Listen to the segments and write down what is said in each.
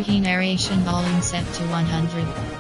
Key narration volume set to 100.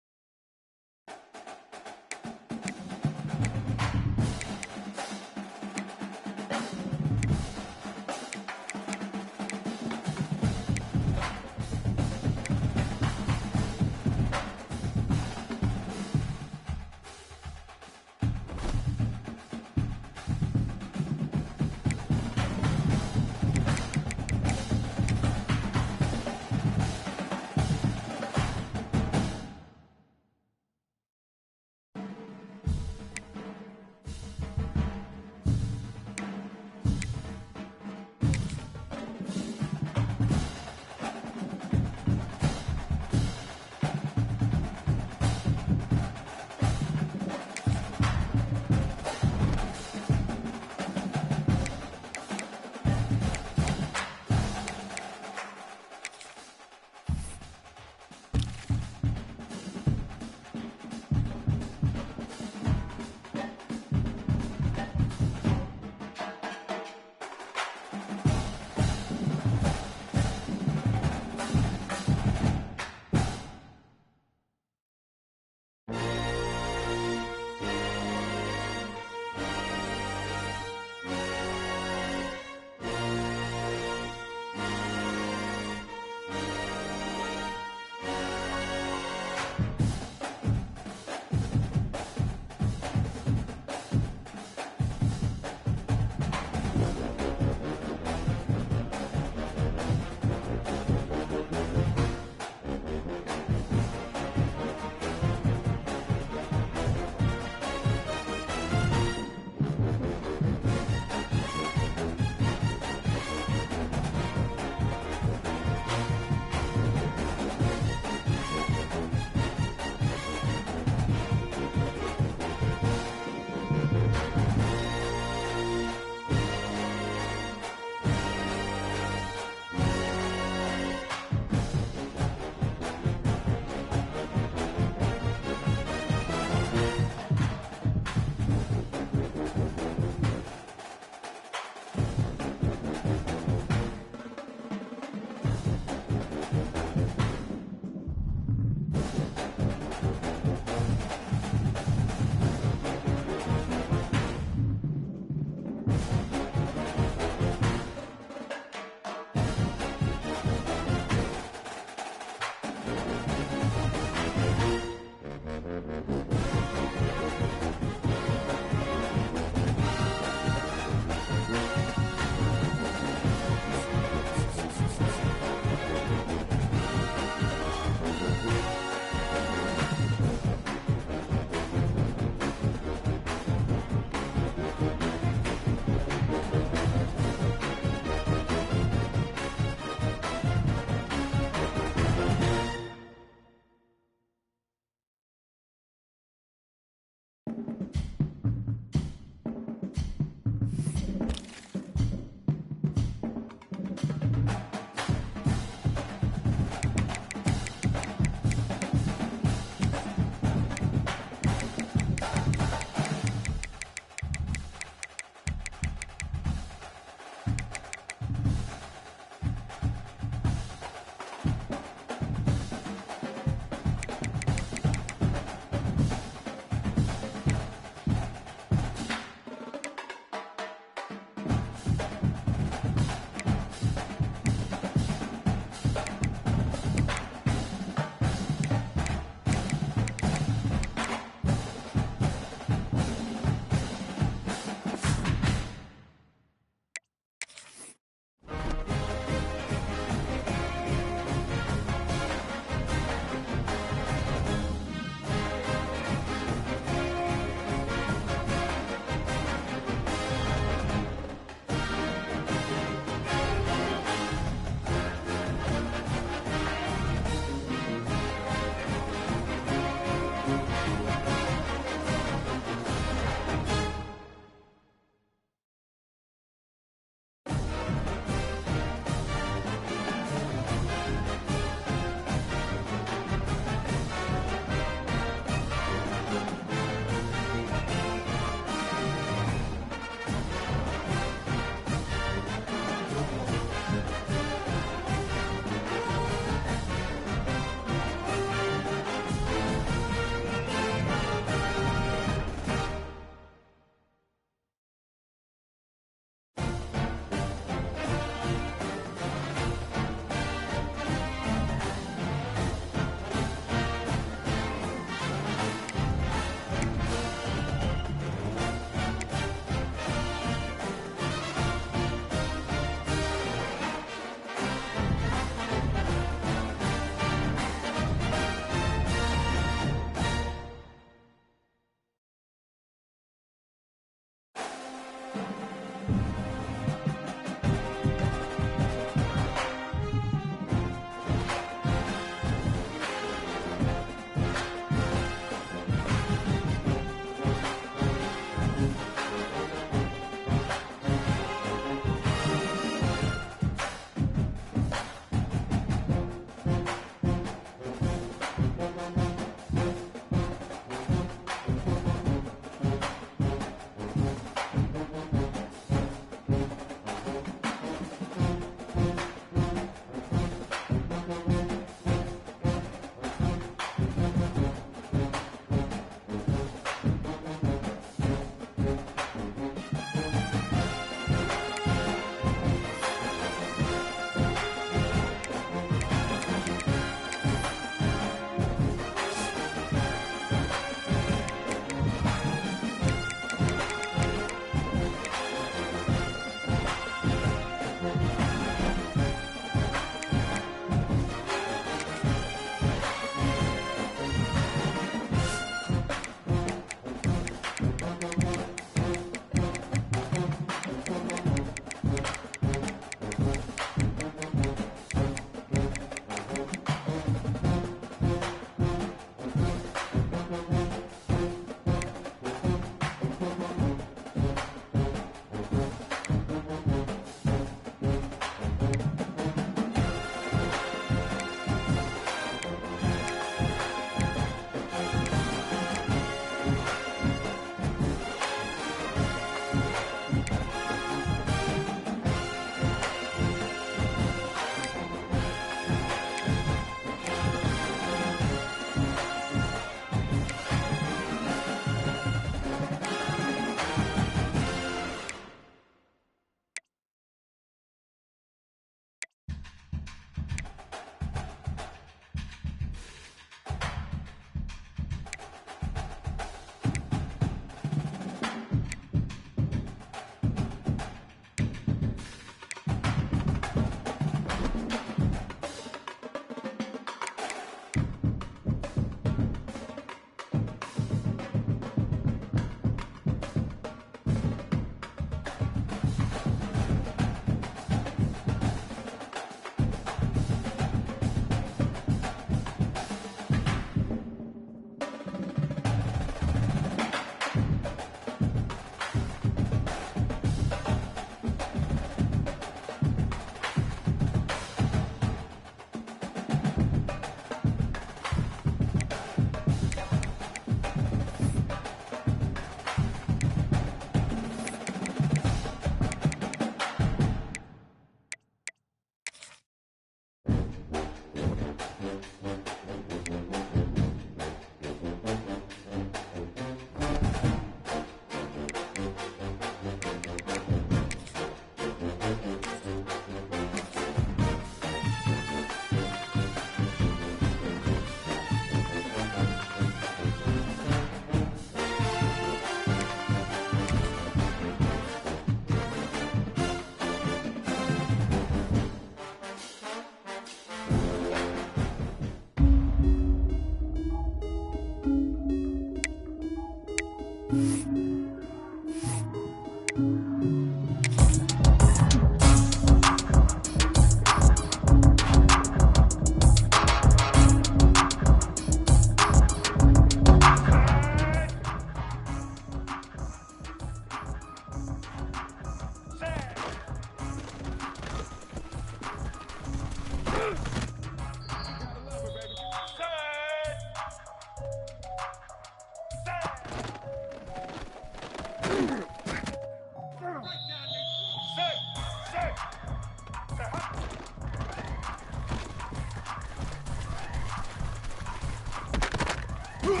White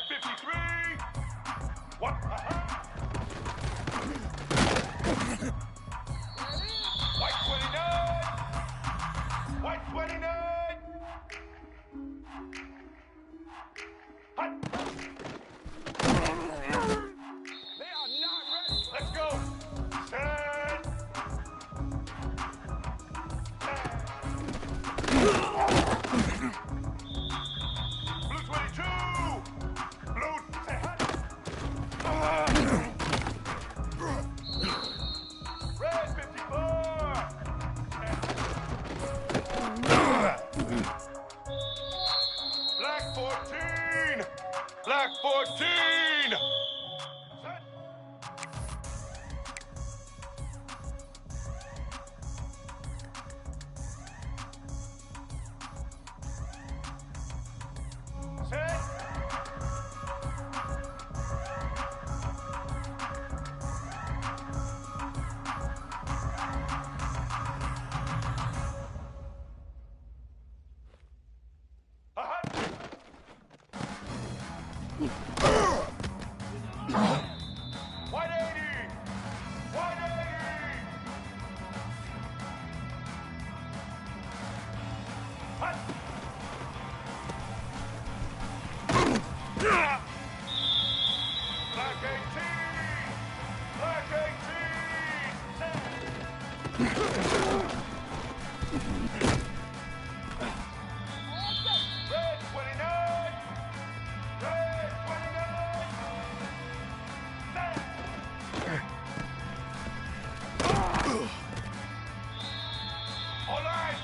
53. What? White 29. White 29. Hut. They are not ready. Let's go. Set. Blue 22. Blue. Say hut. Red 54. Black 14. Black 14. Set. Set. White 80. White 80. Hut. Black 18! Black 18! Red 29! Red 29! All right!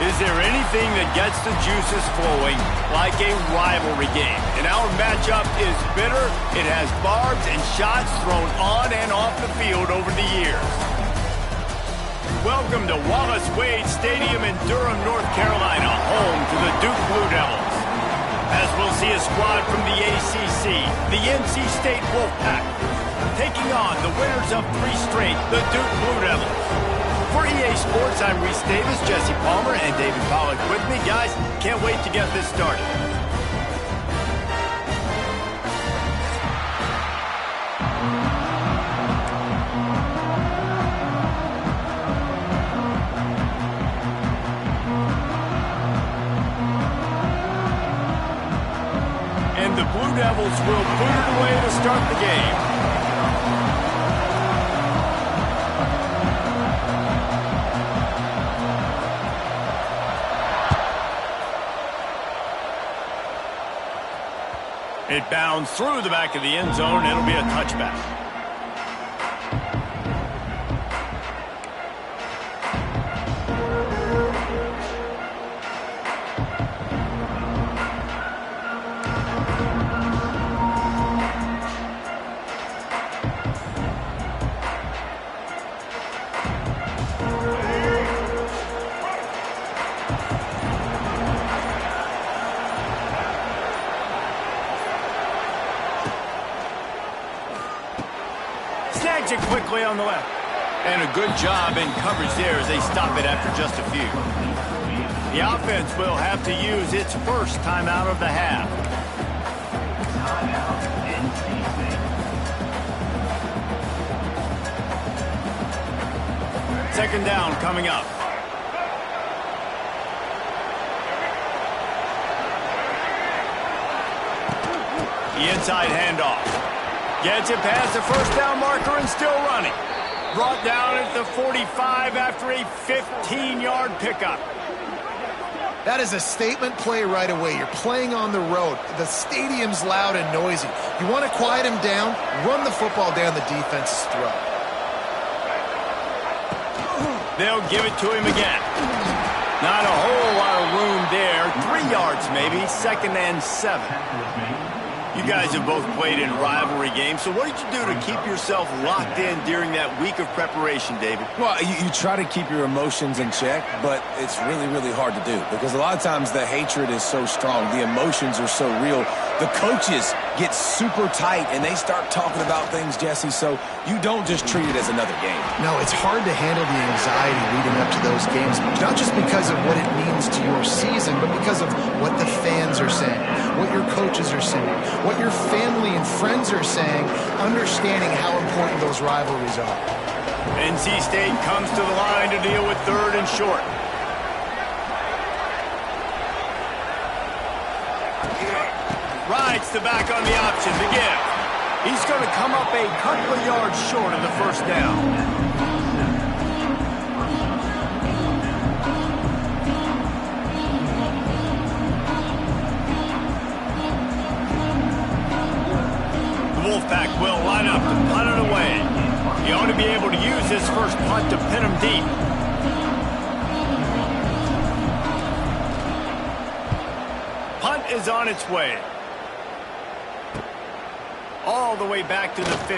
Is there anything that gets the juices flowing like a rivalry game? And our matchup is bitter. It has barbs and shots thrown on and off the field over the years. Welcome to Wallace Wade Stadium in Durham, North Carolina, home to the Duke Blue Devils. As we'll see a squad from the ACC, the NC State Wolfpack, taking on the winners of 3 straight, the Duke Blue Devils. For EA Sports, I'm Reese Davis, Jesse Palmer, and David Pollack with me. Guys, can't wait to get this started. And the Blue Devils will boot it away to start the game. It bounds through the back of the end zone. It'll be a touchback. Snags it quickly on the left. And a good job in coverage there as they stop it after just a few. The offense will have to use its first timeout of the half. Second down coming up. The inside handoff. Gets it past the first down marker and still running. Brought down at the 45 after a 15-yard pickup. That is a statement play right away. You're playing on the road. The stadium's loud and noisy. You want to quiet him down, run the football down the defense's throat. They'll give it to him again. Not a whole lot of room there. 3 yards maybe, 2nd and 7. You guys have both played in rivalry games, so what did you do to keep yourself locked in during that week of preparation, David? Well, you try to keep your emotions in check, but it's really, really hard to do because a lot of times the hatred is so strong. The emotions are so real. The coaches get super tight, and they start talking about things, Jesse, so you don't just treat it as another game. No, it's hard to handle the anxiety leading up to those games, not just because of what it means to your season, but because of what the fans are saying, what your coaches are saying, what your family and friends are saying, understanding how important those rivalries are. NC State comes to the line to deal with 3rd and short. Rides the back on the option to give. He's going to come up a couple of yards short of the first down. Wolfpack will line up to punt it away. He ought to be able to use his first punt to pin him deep. Punt is on its way. All the way back to the 15.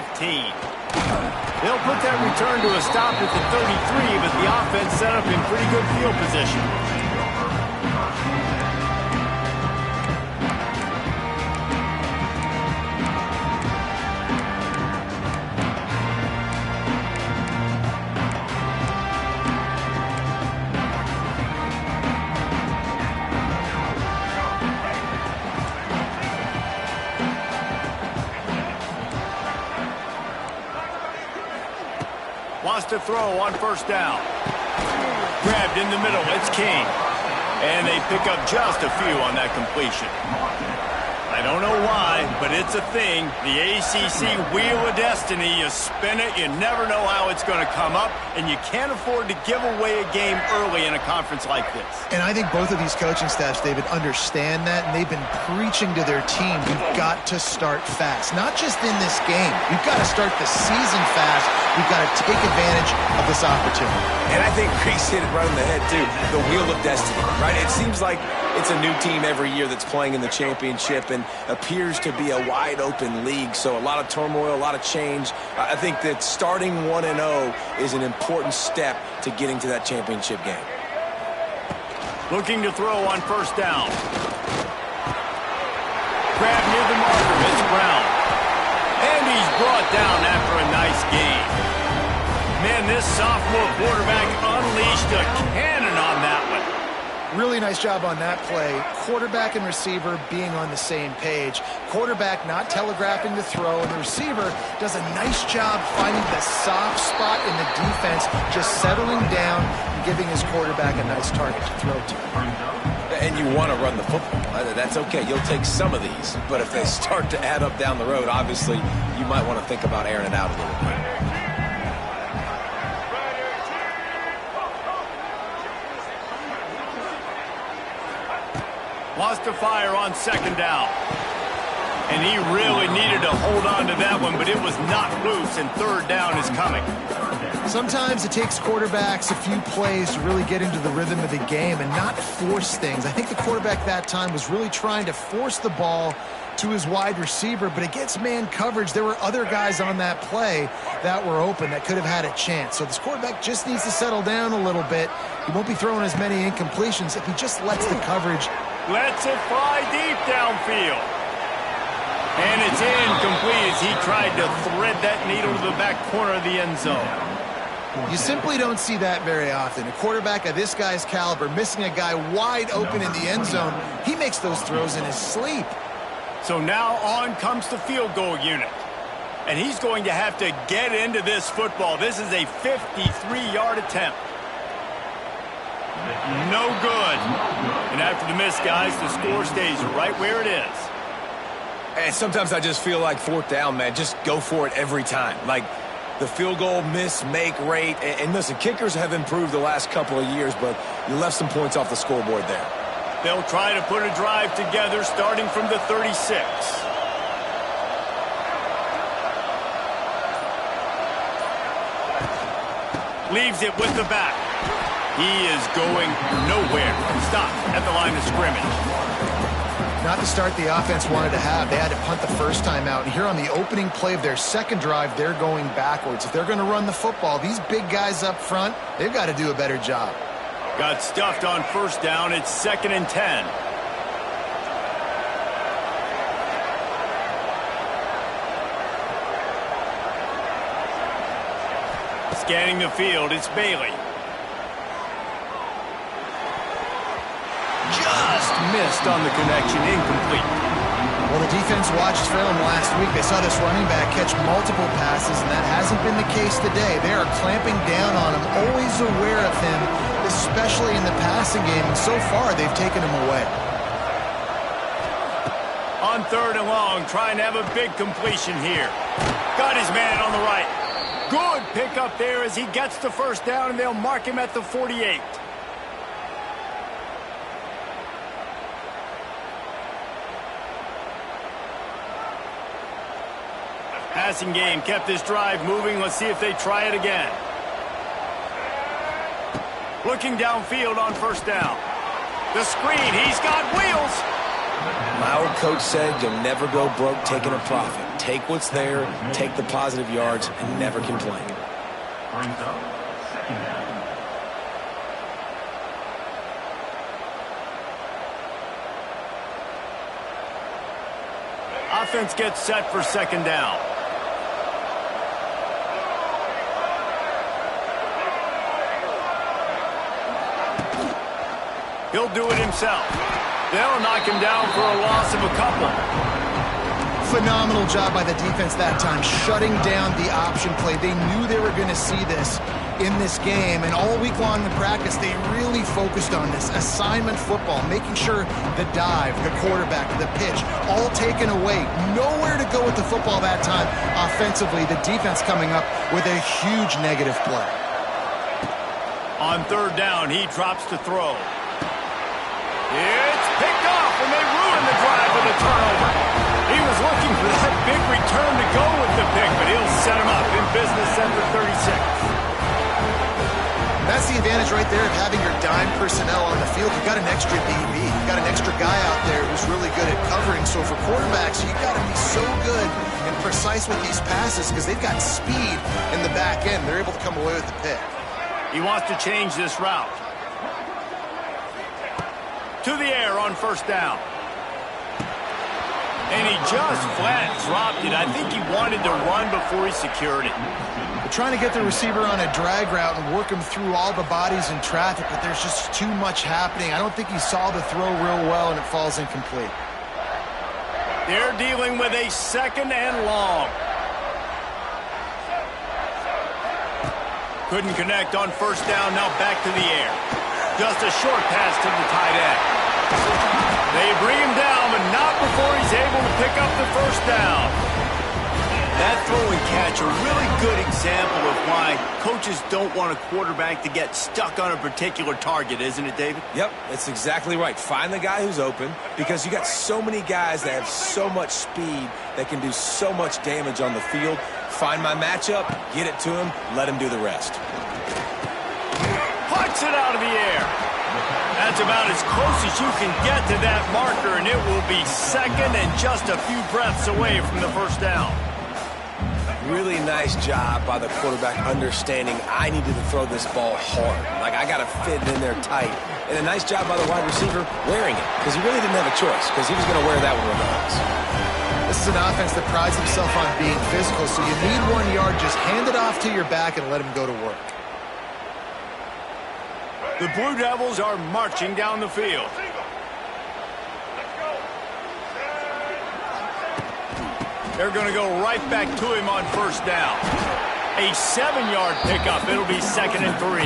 They'll put that return to a stop at the 33, but the offense set up in pretty good field position. Wants to throw on first down. Grabbed in the middle. It's King. And they pick up just a few on that completion. I don't know why, but it's a thing. The ACC Wheel of Destiny, you spin it, you never know how it's going to come up, and you can't afford to give away a game early in a conference like this. And I think both of these coaching staffs, David, understand that, and they've been preaching to their team, you've got to start fast. Not just in this game. You've got to start the season fast. You've got to take advantage of this opportunity. And I think Reese hit it right on the head, too. The Wheel of Destiny, right? It seems like it's a new team every year that's playing in the championship and appears to be a wide-open league. So a lot of turmoil, a lot of change. I think that starting 1-0 is an important step to getting to that championship game. Looking to throw on first down. Grab near the marker, it's Brown. And he's brought down after a nice gain. Man, this sophomore quarterback unleashed a cannon on that one. Really nice job on that play. Quarterback and receiver being on the same page. Quarterback not telegraphing the throw, and the receiver does a nice job finding the soft spot in the defense, just settling down and giving his quarterback a nice target to throw to. And you want to run the football. That's okay. You'll take some of these. But if they start to add up down the road, obviously, you might want to think about airing it out a little bit. Lost to fire on second down. And he really needed to hold on to that one, but it was not loose, and third down is coming. Sometimes it takes quarterbacks a few plays to really get into the rhythm of the game and not force things. I think the quarterback that time was really trying to force the ball to his wide receiver, but against man coverage, there were other guys on that play that were open that could have had a chance. So this quarterback just needs to settle down a little bit. He won't be throwing as many incompletions if he just lets the coverage. Lets it fly deep downfield. And it's incomplete as he tried to thread that needle to the back corner of the end zone. You simply don't see that very often. A quarterback of this guy's caliber missing a guy wide open in the end zone. He makes those throws in his sleep. So now on comes the field goal unit. And he's going to have to get into this football. This is a 53-yard attempt. No good. And after the miss, guys, the score stays right where it is. And sometimes I just feel like fourth down, man. Just go for it every time. Like the field goal miss, make rate. And listen, kickers have improved the last couple of years, but you left some points off the scoreboard there. They'll try to put a drive together starting from the 36. Leaves it with the back. He is going nowhere. Stop at the line of scrimmage. Not the start the offense wanted to have. They had to punt the first time out. And here on the opening play of their second drive, they're going backwards. If they're going to run the football, these big guys up front, they've got to do a better job. Got stuffed on first down. It's 2nd and 10. Scanning the field, it's Bailey. Just missed on the connection, incomplete. Well, the defense watched film last week. They saw this running back catch multiple passes, and that hasn't been the case today. They are clamping down on him, always aware of him, especially in the passing game, and so far they've taken him away. On 3rd and long, trying to have a big completion here. Got his man on the right. Good pickup there as he gets the first down, and they'll mark him at the 48. Passing game kept this drive moving. Let's see if they try it again. Looking downfield on first down. The screen, he's got wheels. My old coach said you'll never go broke taking a profit. Take what's there, take the positive yards, and never complain. Offense gets set for second down. He'll do it himself. They'll knock him down for a loss of a couple. Phenomenal job by the defense that time, shutting down the option play. They knew they were going to see this in this game, and all week long in practice, they really focused on this assignment football, making sure the dive, the quarterback, the pitch, all taken away. Nowhere to go with the football that time. Offensively, the defense coming up with a huge negative play. On third down, he drops to throw. It's picked off, and they ruin the drive with a turnover. He was looking for that big return to go with the pick, but he'll set him up in business at the 36. That's the advantage right there of having your dime personnel on the field. You've got an extra DB. You've got an extra guy out there who's really good at covering. So for quarterbacks, you've got to be so good and precise with these passes because they've got speed in the back end. They're able to come away with the pick. He wants to change this route. To the air on first down. And he just flat dropped it. I think he wanted to run before he secured it. They're trying to get the receiver on a drag route and work him through all the bodies in traffic, but there's just too much happening. I don't think he saw the throw real well, and it falls incomplete. They're dealing with a second and long. Couldn't connect on first down, now back to the air. Just a short pass to the tight end. They bring him down, but not before he's able to pick up the first down. That throw and catch, a really good example of why coaches don't want a quarterback to get stuck on a particular target, isn't it, David? Yep, that's exactly right. Find the guy who's open because you got so many guys that have so much speed that can do so much damage on the field. Find my matchup, get it to him, let him do the rest. Puts it out of the air. That's about as close as you can get to that marker, and it will be second and just a few breaths away from the first down. Really nice job by the quarterback understanding I needed to throw this ball hard. Like, I got to fit it in there tight. And a nice job by the wide receiver wearing it because he really didn't have a choice because he was going to wear that one regardless. This is an offense that prides himself on being physical, so you need 1 yard. Just hand it off to your back and let him go to work. The Blue Devils are marching down the field. They're going to go right back to him on first down. A 7-yard pickup. It'll be 2nd and 3.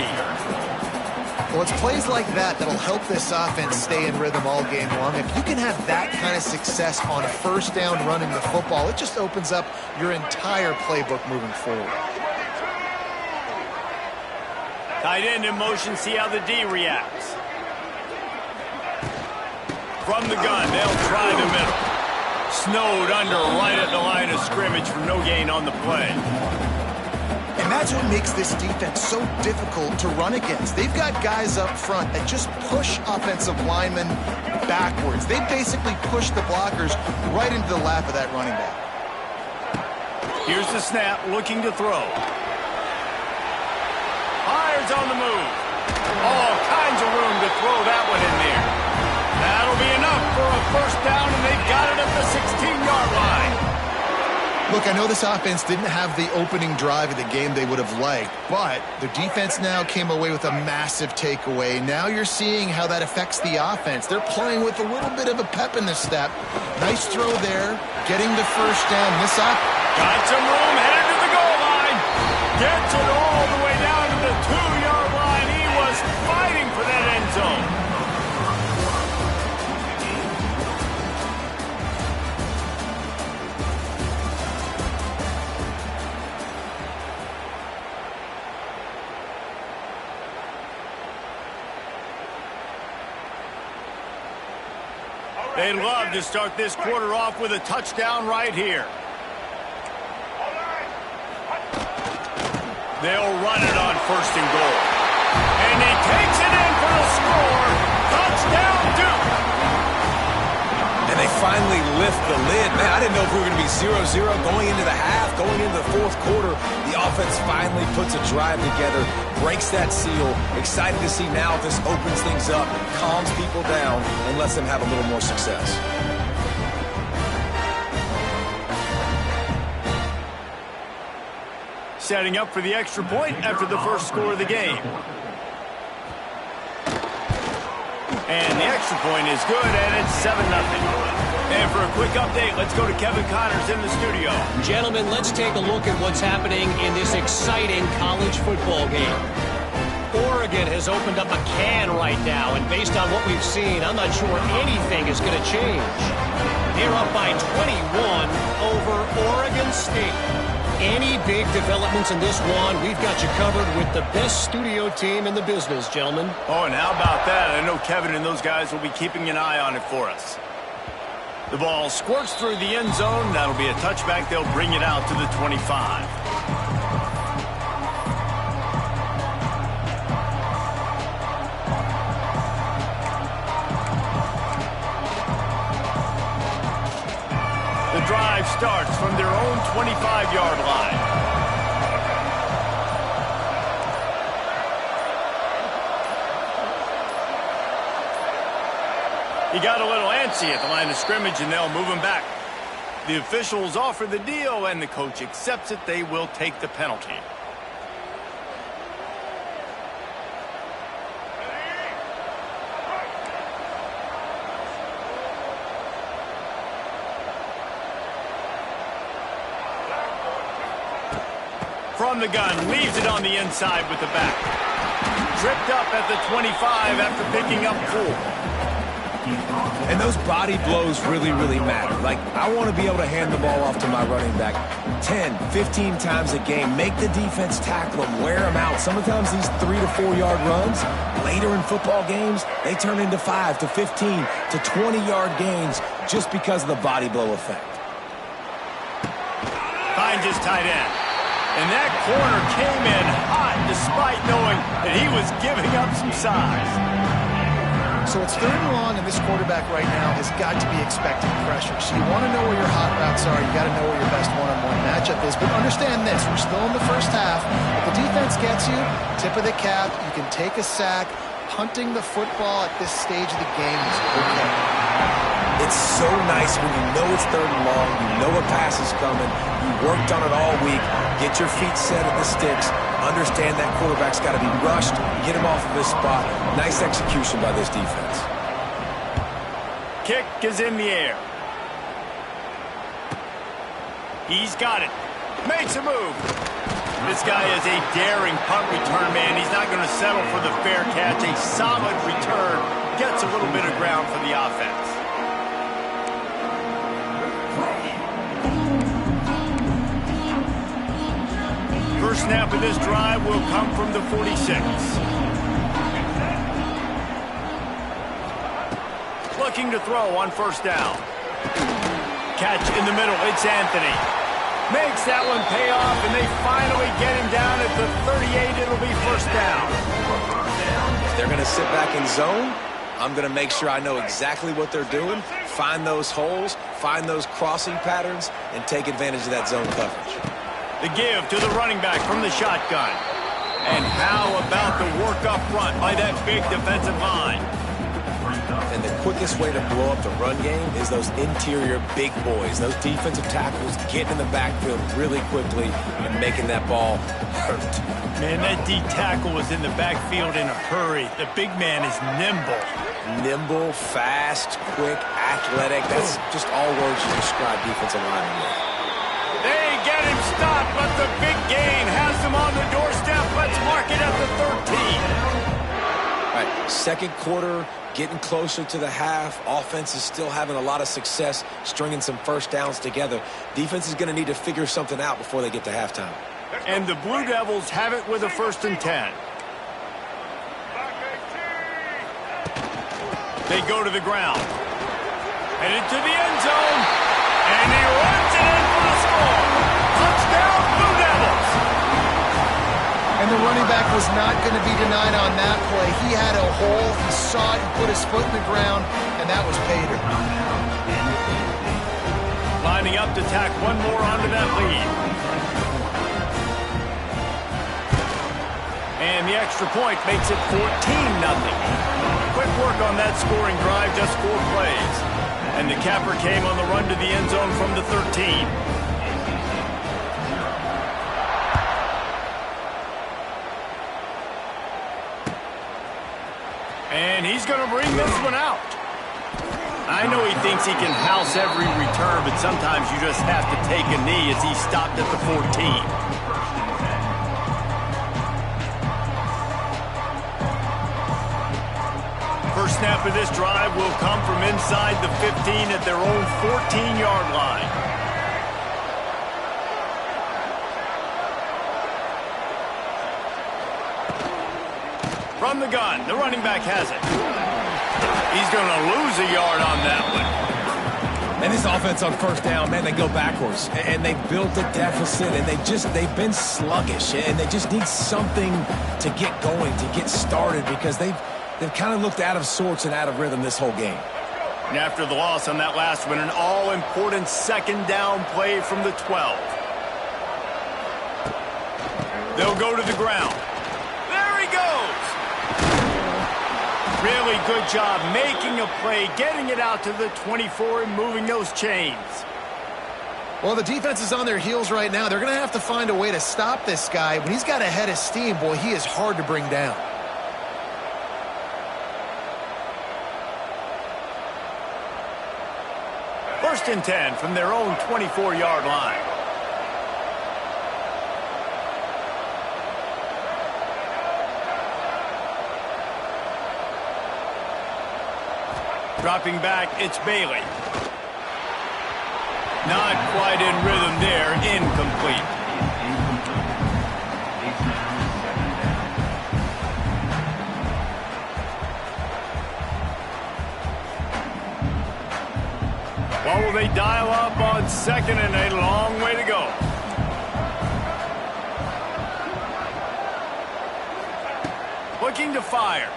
Well, it's plays like that that'll help this offense stay in rhythm all game long. If you can have that kind of success on first down running the football, it just opens up your entire playbook moving forward. Tight end in motion, see how the D reacts. From the gun, they'll try the middle. Snowed under right at the line of scrimmage for no gain on the play. And that's what makes this defense so difficult to run against. They've got guys up front that just push offensive linemen backwards. They basically push the blockers right into the lap of that running back. Here's the snap, looking to throw. Fires on the move. All kinds of room to throw that one in there. That'll be enough for a first down, and they've got it at the 16-yard line. Look, I know this offense didn't have the opening drive of the game they would have liked, but the defense now came away with a massive takeaway. Now you're seeing how that affects the offense. They're playing with a little bit of a pep in the step. Nice throw there, getting the first down. This up. Got some room, headed to the goal line. Gets it all the way down to the 2-yard line. He was fighting for that end zone. They'd love to start this quarter off with a touchdown right here. They'll run it on first and goal. And he takes it in for the score. Touchdown, Duke. And they finally lift the lid. Man, I didn't know if we were going to be 0-0 going into the half, going into the fourth quarter. The offense finally puts a drive together, breaks that seal. Excited to see now if this opens things up, calms people down, and lets them have a little more success. Setting up for the extra point after the first score of the game. And the extra point is good, and it's 7-0. And for a quick update, let's go to Kevin Connors in the studio. Gentlemen, let's take a look at what's happening in this exciting college football game. Oregon has opened up a can right now, and based on what we've seen, I'm not sure anything is going to change. They're up by 21 over Oregon State. Any big developments in this one, we've got you covered with the best studio team in the business, gentlemen. Oh, and how about that? I know Kevin and those guys will be keeping an eye on it for us. The ball squirts through the end zone. That'll be a touchback. They'll bring it out to the 25. The drive starts from their own 25-yard line. He got a little antsy at the line of scrimmage, and they'll move him back. The officials offer the deal, and the coach accepts it. They will take the penalty. From the gun, leaves it on the inside with the back. Tripped up at the 25 after picking up 4. And those body blows really, really matter. Like, I want to be able to hand the ball off to my running back 10, 15 times a game. Make the defense tackle them, wear them out. Sometimes these 3 to 4 yard runs, later in football games, they turn into 5 to 15 to 20-yard gains just because of the body blow effect. Finds his tight end. And that corner came in hot despite knowing that he was giving up some size. So it's 3rd and long, and this quarterback right now has got to be expecting pressure. So you want to know where your hot routes are. You got to know where your best one-on-one matchup is. But understand this, we're still in the first half. If the defense gets you, tip of the cap, you can take a sack. Punting the football at this stage of the game is okay. It's so nice when you know it's 3rd and long, you know a pass is coming, you worked on it all week, get your feet set at the sticks, understand that quarterback's got to be rushed, get him off of this spot. Nice execution by this defense. Kick is in the air. He's got it. Makes a move. This guy is a daring punt return man. He's not going to settle for the fair catch. A solid return. Gets a little bit of ground for the offense. First snap of this drive will come from the 46. Looking to throw on first down. Catch in the middle. It's Anthony. Makes that one pay off, and they finally get him down at the 38. It'll be first down. If they're going to sit back in zone, I'm going to make sure I know exactly what they're doing, find those holes, find those crossing patterns, and take advantage of that zone coverage. The give to the running back from the shotgun. And how about the work up front by that big defensive line? And the quickest way to blow up the run game is those interior big boys, those defensive tackles getting in the backfield really quickly and making that ball hurt. Man, that D tackle was in the backfield in a hurry. The big man is nimble. Nimble, fast, quick, athletic. That's just all words to describe defensive linemen with. They get him stopped, but the big gain has him on the doorstep. Let's mark it at the 13. All right, second quarter, getting closer to the half. Offense is still having a lot of success stringing some first downs together. Defense is going to need to figure something out before they get to halftime. And the Blue Devils have it with a 1st and 10. They go to the ground. Headed to the end zone. And he runs it in for the score. Touchdown, Blue Devils. And the running back was not going to be denied on that play. He had a hole, he saw it, and put his foot in the ground, and that was pay dirt. Lining up to tack one more onto that lead. And the extra point makes it 14-0. Quick work on that scoring drive, just 4 plays. And the capper came on the run to the end zone from the 13. And he's going to bring this one out. I know he thinks he can house every return, but sometimes you just have to take a knee as he stopped at the 14. First snap of this drive will come from inside the 15 at their own 14-yard line. From the gun, the running back has it. He's going to lose a yard on that one. And this offense on first down, man, they go backwards. And they've built a deficit, and they've been sluggish. And they just need something to get going, to get started, because they've kind of looked out of sorts and out of rhythm this whole game. And after the loss on that last one, an all-important second down play from the 12. They'll go to the ground. There he goes! Really good job making a play, getting it out to the 24 and moving those chains. Well, the defense is on their heels right now. They're going to have to find a way to stop this guy. When he's got a head of steam, boy, he is hard to bring down. First and 10 from their own 24-yard line. Dropping back, it's Bailey. Not quite in rhythm there, incomplete. What will they dial up on second and a long way to go? Looking to fire.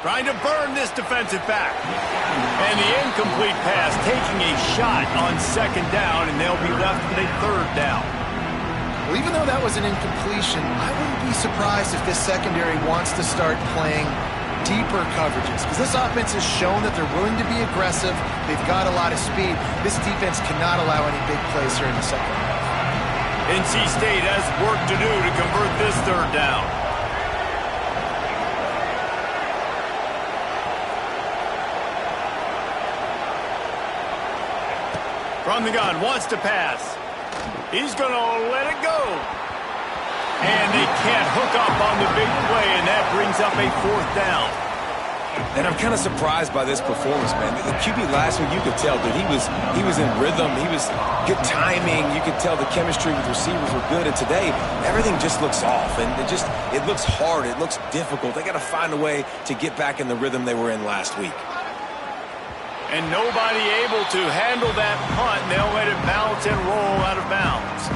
Trying to burn this defensive back. And the incomplete pass taking a shot on second down, and they'll be left with a third down. Well, even though that was an incompletion, I wouldn't be surprised if this secondary wants to start playing deeper coverages, because this offense has shown that they're willing to be aggressive. They've got a lot of speed. This defense cannot allow any big plays here in the second half. NC State has work to do to convert this third down. From the gun, wants to pass. He's going to let it go. And they can't hook up on the big play, and that brings up a fourth down. And I'm kind of surprised by this performance, man. The QB last week, you could tell that he was in rhythm. He was good timing. You could tell the chemistry with receivers were good. And today, everything just looks off. And it looks hard. It looks difficult. They got to find a way to get back in the rhythm they were in last week. And nobody able to handle that punt, and they'll let it bounce and roll out of bounds.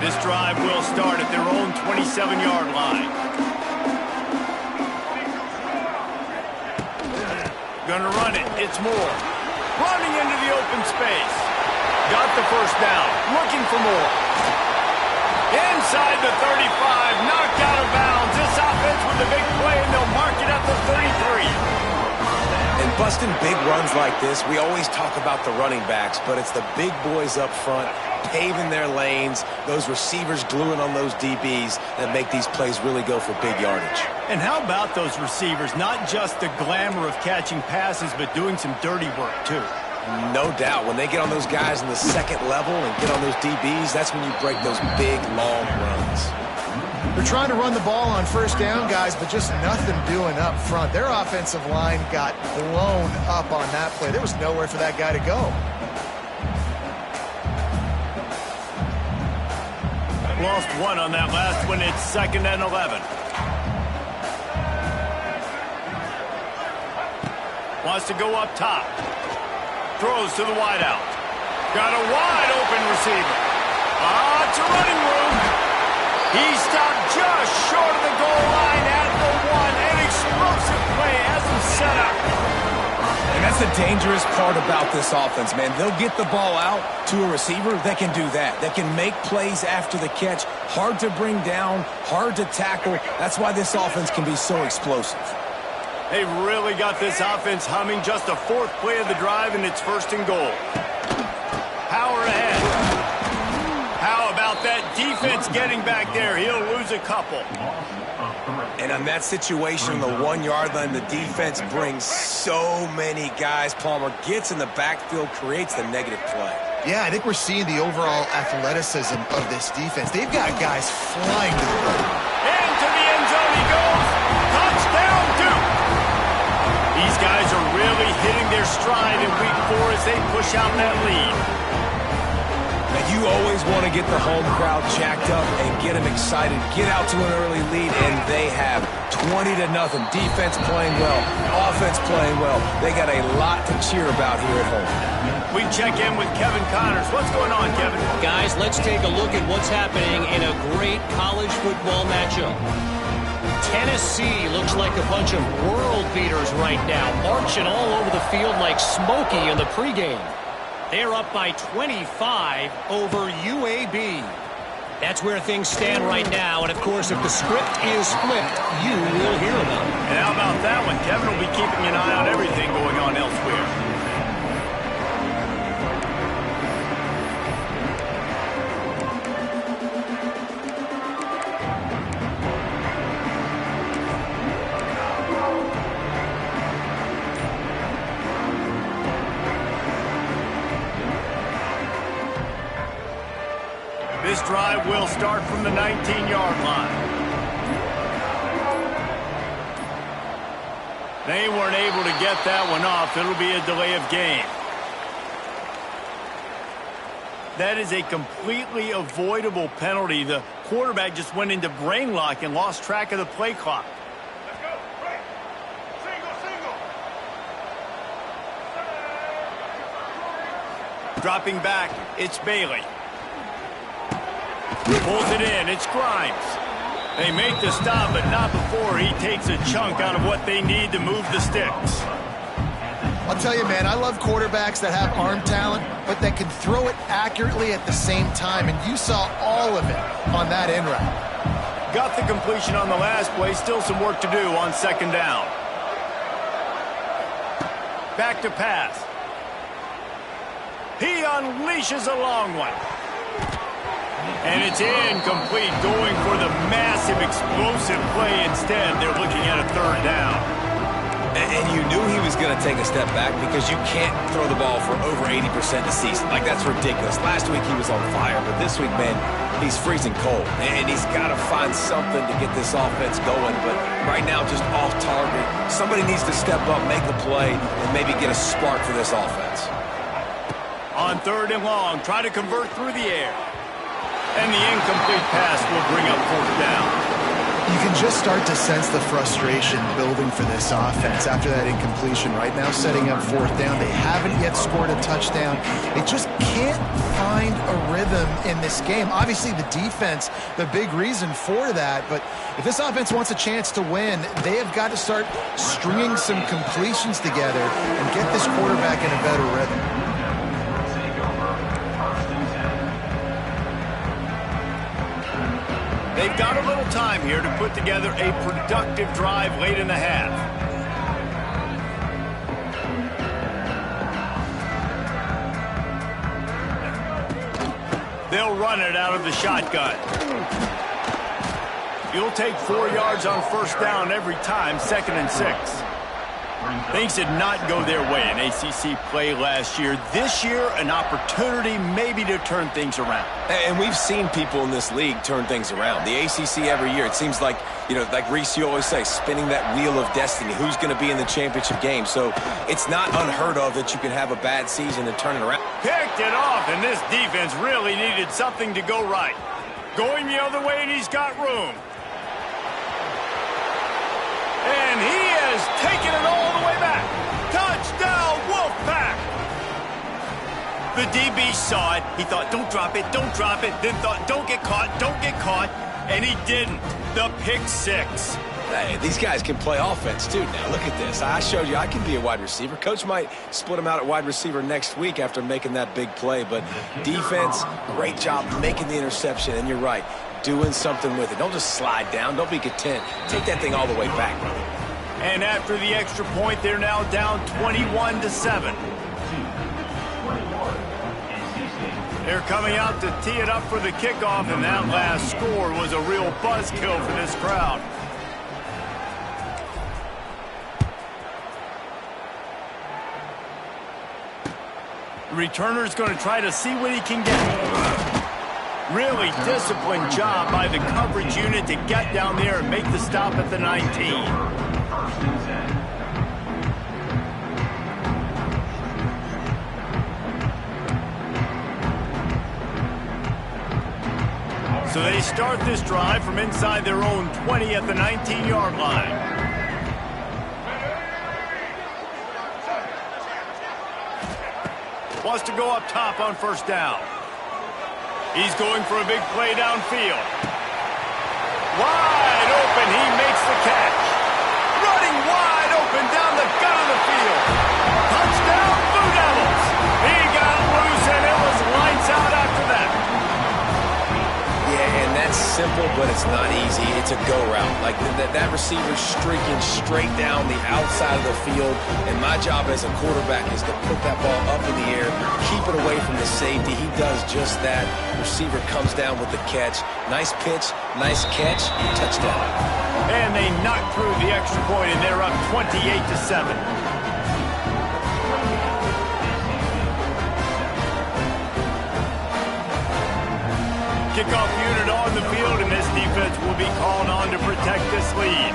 This drive will start at their own 27-yard line. Gonna run it. It's Moore. Running into the open space. Got the first down. Looking for more. Inside the 35. Knocked out of bounds. This offense with a big play, and they'll mark it at the 33. And busting big runs like this, we always talk about the running backs, but it's the big boys up front paving their lanes, those receivers gluing on those DBs that make these plays really go for big yardage. And how about those receivers? Not just the glamour of catching passes, but doing some dirty work, too. No doubt. When they get on those guys in the second level and get on those DBs, that's when you break those big, long runs. They're trying to run the ball on first down, guys, but just nothing doing up front. Their offensive line got blown up on that play. There was nowhere for that guy to go. Lost one on that last one. It's 2nd and 11. Wants to go up top. Throws to the wideout. Got a wide open receiver. It's a running room. He stopped just short of the goal line at the 1. An explosive play has him set up. And that's the dangerous part about this offense, man. They'll get the ball out to a receiver. They can do that. They can make plays after the catch. Hard to bring down, hard to tackle. That's why this offense can be so explosive. They've really got this offense humming. Just a 4th play of the drive, and it's 1st and goal. Power ahead. that defense getting back there, he'll lose a couple. And on that situation, the 1-yard line, the defense brings so many guys. Palmer gets in the backfield, creates the negative play. Yeah, I think we're seeing the overall athleticism of this defense. They've got guys flying to the ball. Into the end zone he goes. Touchdown, Duke. These guys are really hitting their stride in week 4 as they push out that lead. Now, you always want to get the home crowd jacked up and get them excited. Get out to an early lead, and they have 20-0. Defense playing well, offense playing well. They got a lot to cheer about here at home. We check in with Kevin Connors. What's going on, Kevin? Guys, let's take a look at what's happening in a great college football matchup. Tennessee looks like a bunch of world beaters right now, marching all over the field like Smokey in the pregame. They're up by 25 over UAB. That's where things stand right now, and of course, if the script is flipped, you will hear about it. And how about that one? Kevin will be keeping an eye on everything going on elsewhere. This drive will start from the 19-yard line. They weren't able to get that one off. It'll be a delay of game. That is a completely avoidable penalty. The quarterback just went into brain lock and lost track of the play clock. Let's go. Break. Single. Dropping back, it's Bailey. Pulls it in, it's Grimes. They make the stop, but not before he takes a chunk out of what they need to move the sticks. I'll tell you, man, I love quarterbacks that have arm talent, but that can throw it accurately at the same time, and you saw all of it on that in route. Got the completion on the last play, still some work to do on second down. Back to pass. He unleashes a long one. And it's incomplete, going for the massive explosive play instead. They're looking at a third down. And you knew he was going to take a step back because you can't throw the ball for over 80% a season. Like, that's ridiculous. Last week he was on fire, but this week, man, he's freezing cold. And he's got to find something to get this offense going. But right now, just off target. Somebody needs to step up, make the play, and maybe get a spark for this offense. On third and long, try to convert through the air. And the incomplete pass will bring up fourth down. You can just start to sense the frustration building for this offense after that incompletion. Right now, setting up fourth down. They haven't yet scored a touchdown. They just can't find a rhythm in this game. Obviously, the defense, the big reason for that. But if this offense wants a chance to win, they have got to start stringing some completions together and get this quarterback in a better rhythm. They've got a little time here to put together a productive drive late in the half. They'll run it out of the shotgun. You'll take 4 yards on first down every time, 2nd and 6. Things did not go their way in ACC play last year. This year, an opportunity maybe to turn things around. And we've seen people in this league turn things around. The ACC every year, it seems like, you know, like Reese, you always say, spinning that wheel of destiny. Who's going to be in the championship game? So it's not unheard of that you can have a bad season and turn it around. Picked it off, and this defense really needed something to go right. Going the other way, and he's got room. And he has taken it all the way back. Touchdown, Wolfpack! The DB saw it. He thought, don't drop it, don't drop it. Then thought, don't get caught. And he didn't. The pick six. Hey, these guys can play offense, too. Now, look at this. I showed you I can be a wide receiver. Coach might split him out at wide receiver next week after making that big play. But defense, great job making the interception. And you're right, doing something with it. Don't just slide down. Don't be content. Take that thing all the way back, brother. And after the extra point, they're now down 21-7. They're coming out to tee it up for the kickoff, and that last score was a real buzzkill for this crowd. The returner's going to try to see what he can get. Really disciplined job by the coverage unit to get down there and make the stop at the 19. So they start this drive from inside their own 20 at the 19-yard line. Wants to go up top on first down. He's going for a big play downfield. Wide open, he makes the catch. Running wide open down the gut of the field. Touchdown, Blue Devils. He got loose and it was lights out after that. Yeah, and that's simple, but it's not easy. It's a go route. Like that receiver's streaking straight down the outside of the field, and my job as a quarterback is to put that ball up in the air, keep it away from the safety. He does just that. Receiver comes down with the catch. Nice pitch, nice catch, touchdown. And they knock through the extra point, and they're up 28-7. Kickoff unit on the field, and this defense will be called on to protect this lead.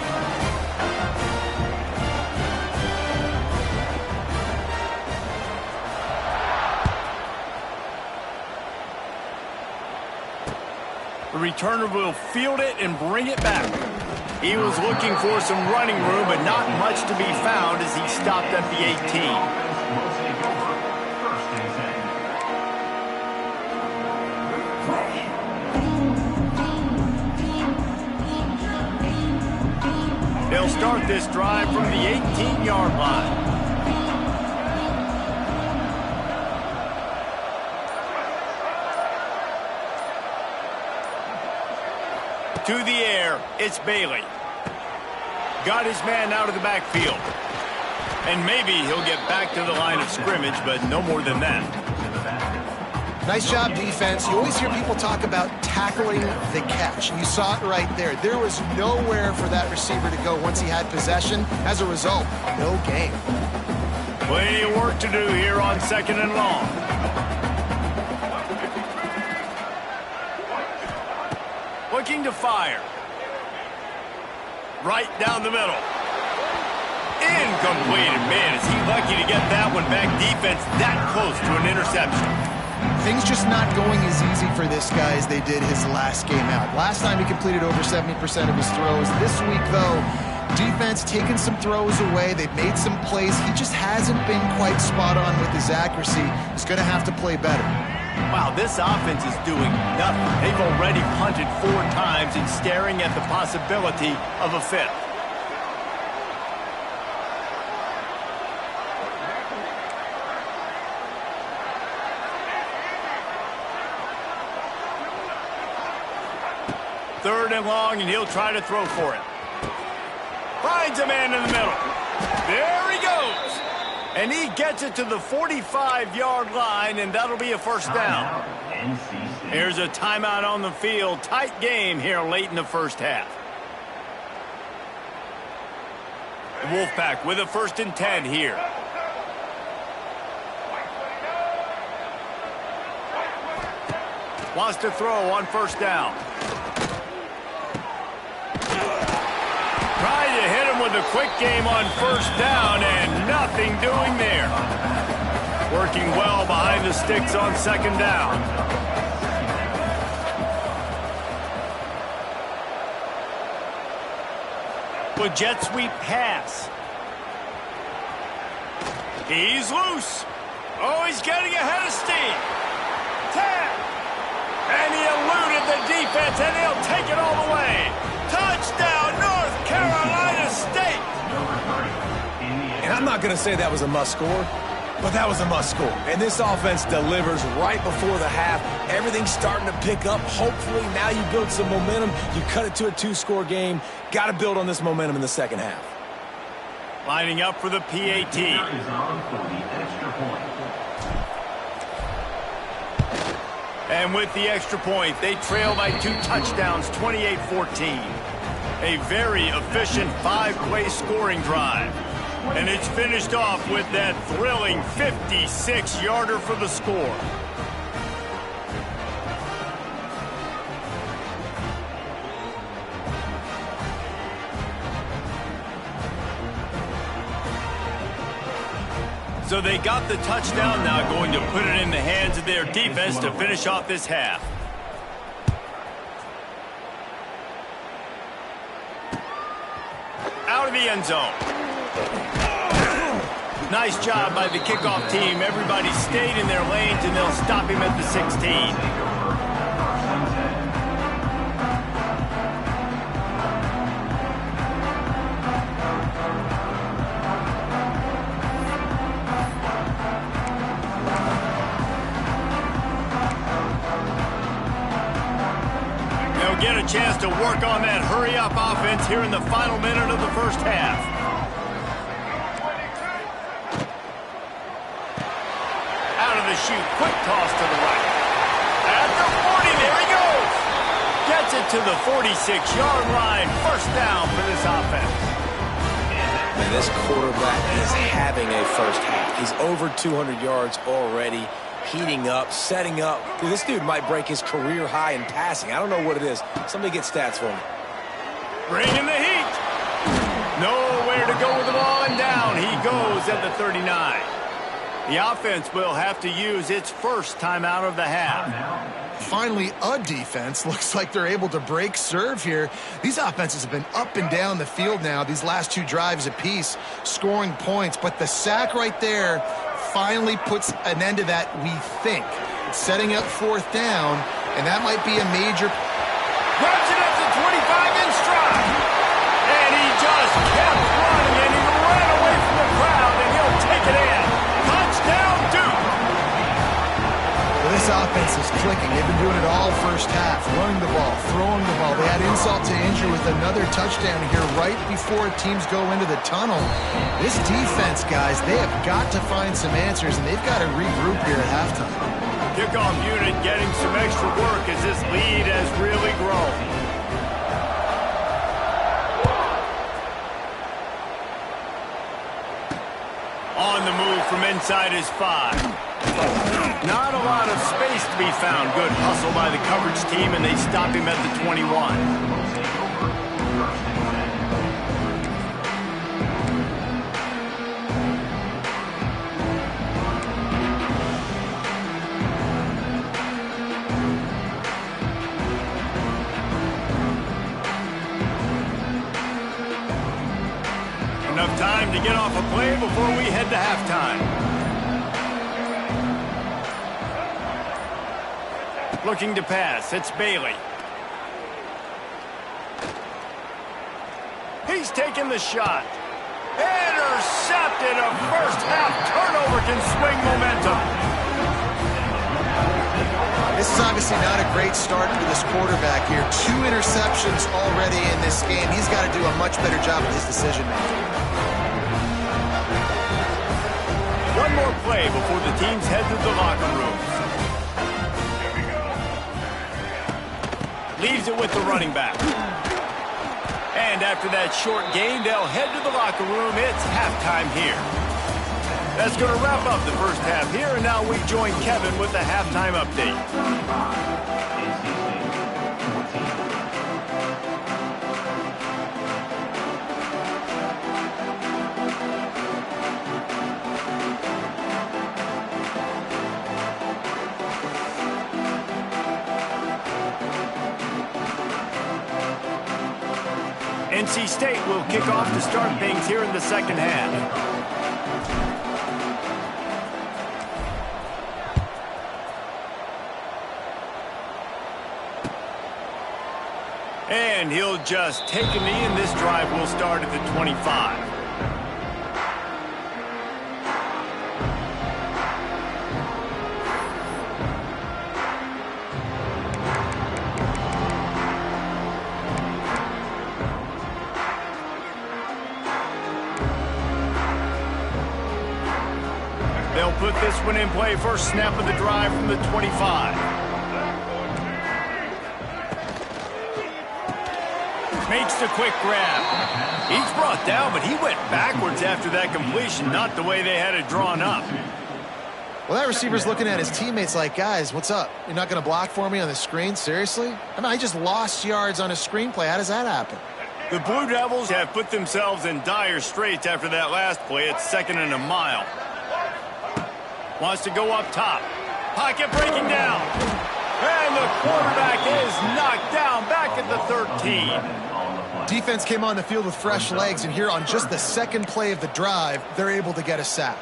The returner will field it and bring it back. He was looking for some running room, but not much to be found as he stopped at the 18. They'll start this drive from the 18-yard line. To the air, it's Bailey. Got his man out of the backfield. And maybe he'll get back to the line of scrimmage, but no more than that. Nice job, defense. You always hear people talk about tackling the catch. You saw it right there. There was nowhere for that receiver to go once he had possession. As a result, no gain. Plenty of work to do here on 2nd and long. Looking to fire. Right down the middle. Incomplete. Man, is he lucky to get that one back. Defense that close to an interception. Things just not going as easy for this guy as they did his last game out. Last time he completed over 70% of his throws. This week, though, defense taking some throws away. They've made some plays. He just hasn't been quite spot on with his accuracy. He's going to have to play better. Wow, this offense is doing nothing. They've already punted 4 times and staring at the possibility of a 5th. Third and long, and he'll try to throw for it. Finds a man in the middle. There he goes. And he gets it to the 45-yard line, and that'll be a first down. Here's a timeout on the field. Tight game here late in the first half. The Wolfpack with a 1st and 10 here. Wants to throw on first down. Trying to hit him with a quick game on first down, and nothing doing there. Working well behind the sticks on 2nd down. With jet sweep pass. He's loose. Oh, he's getting ahead of steam. 10. And he eluded the defense, and he'll take it all the way. Touchdown, North Carolina State. And I'm not going to say that was a must score, but that was a must score. And this offense delivers right before the half. Everything's starting to pick up. Hopefully now you build some momentum. You cut it to a 2-score game. Got to build on this momentum in the second half. Lining up for the PAT. And with the extra point, they trail by 2 touchdowns, 28-14. A very efficient 5-play scoring drive. And it's finished off with that thrilling 56-yarder for the score. So they got the touchdown, now going to put it in the hands of their defense to finish off this half. Out of the end zone. Nice job by the kickoff team. Everybody stayed in their lanes, and they'll stop him at the 16. Get a chance to work on that hurry-up offense here in the final minute of the first half. Out of the chute, quick toss to the right. At the 40, there he goes. Gets it to the 46-yard line. First down for this offense. Man, this quarterback is having a first half. He's over 200 yards already. Heating up, setting up. Dude, this dude might break his career high in passing. I don't know what it is. Somebody get stats for me. Bringing the heat. Nowhere to go with the ball, and down he goes at the 39. The offense will have to use its first timeout of the half. Finally, a defense. Looks like they're able to break serve here. These offenses have been up and down the field now, these last 2 drives apiece, scoring points. But the sack right there finally puts an end to that, we think. It's setting up 4th down, and that might be a major... Grabs it at the 25 in stride. And he just kept running, and he ran away from the crowd, and he'll take it in. Touchdown, Duke! Well, this offense is clicking. They've been doing it all first half, running the ball, throwing the ball. They had insult to injury with another touchdown here right before teams go into the tunnel. This defense, guys, they have got to find some answers, and they've got to regroup here at halftime. Kickoff unit getting some extra work as this lead has really grown. On the move from inside his 5. Not a lot of space to be found. Good hustle by the coverage team, and they stop him at the 21. Enough time to get off a play before we head to halftime. Looking to pass, it's Bailey. He's taking the shot. Intercepted. A first half turnover can swing momentum. This is obviously not a great start for this quarterback here. 2 interceptions already in this game. He's got to do a much better job with his decision-making. One more play before the teams head to the locker rooms. Leaves it with the running back. And after that short gain, they'll head to the locker room. It's halftime here. That's going to wrap up the first half here, and now we join Kevin with the halftime update. NC State will kick off to start things here in the second half. And he'll just take a knee, and this drive will start at the 25. They'll put this one in play. First snap of the drive from the 25. Makes the quick grab. He's brought down, but he went backwards after that completion, not the way they had it drawn up. Well, that receiver's looking at his teammates like, guys, what's up? You're not going to block for me on the screen? Seriously? I mean, I just lost yards on a screenplay. How does that happen? The Blue Devils have put themselves in dire straits after that last play. It's 2nd and a mile. Wants to go up top. Pocket breaking down. And the quarterback is knocked down back at the 13. Defense came on the field with fresh legs, and here on just the second play of the drive, they're able to get a sack.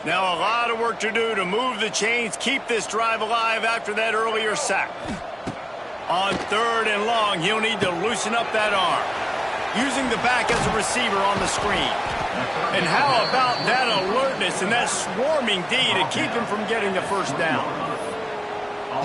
Now a lot of work to do to move the chains, keep this drive alive after that earlier sack. On 3rd and long, he'll need to loosen up that arm. Using the back as a receiver on the screen. And how about that alertness and that swarming D to keep him from getting the first down?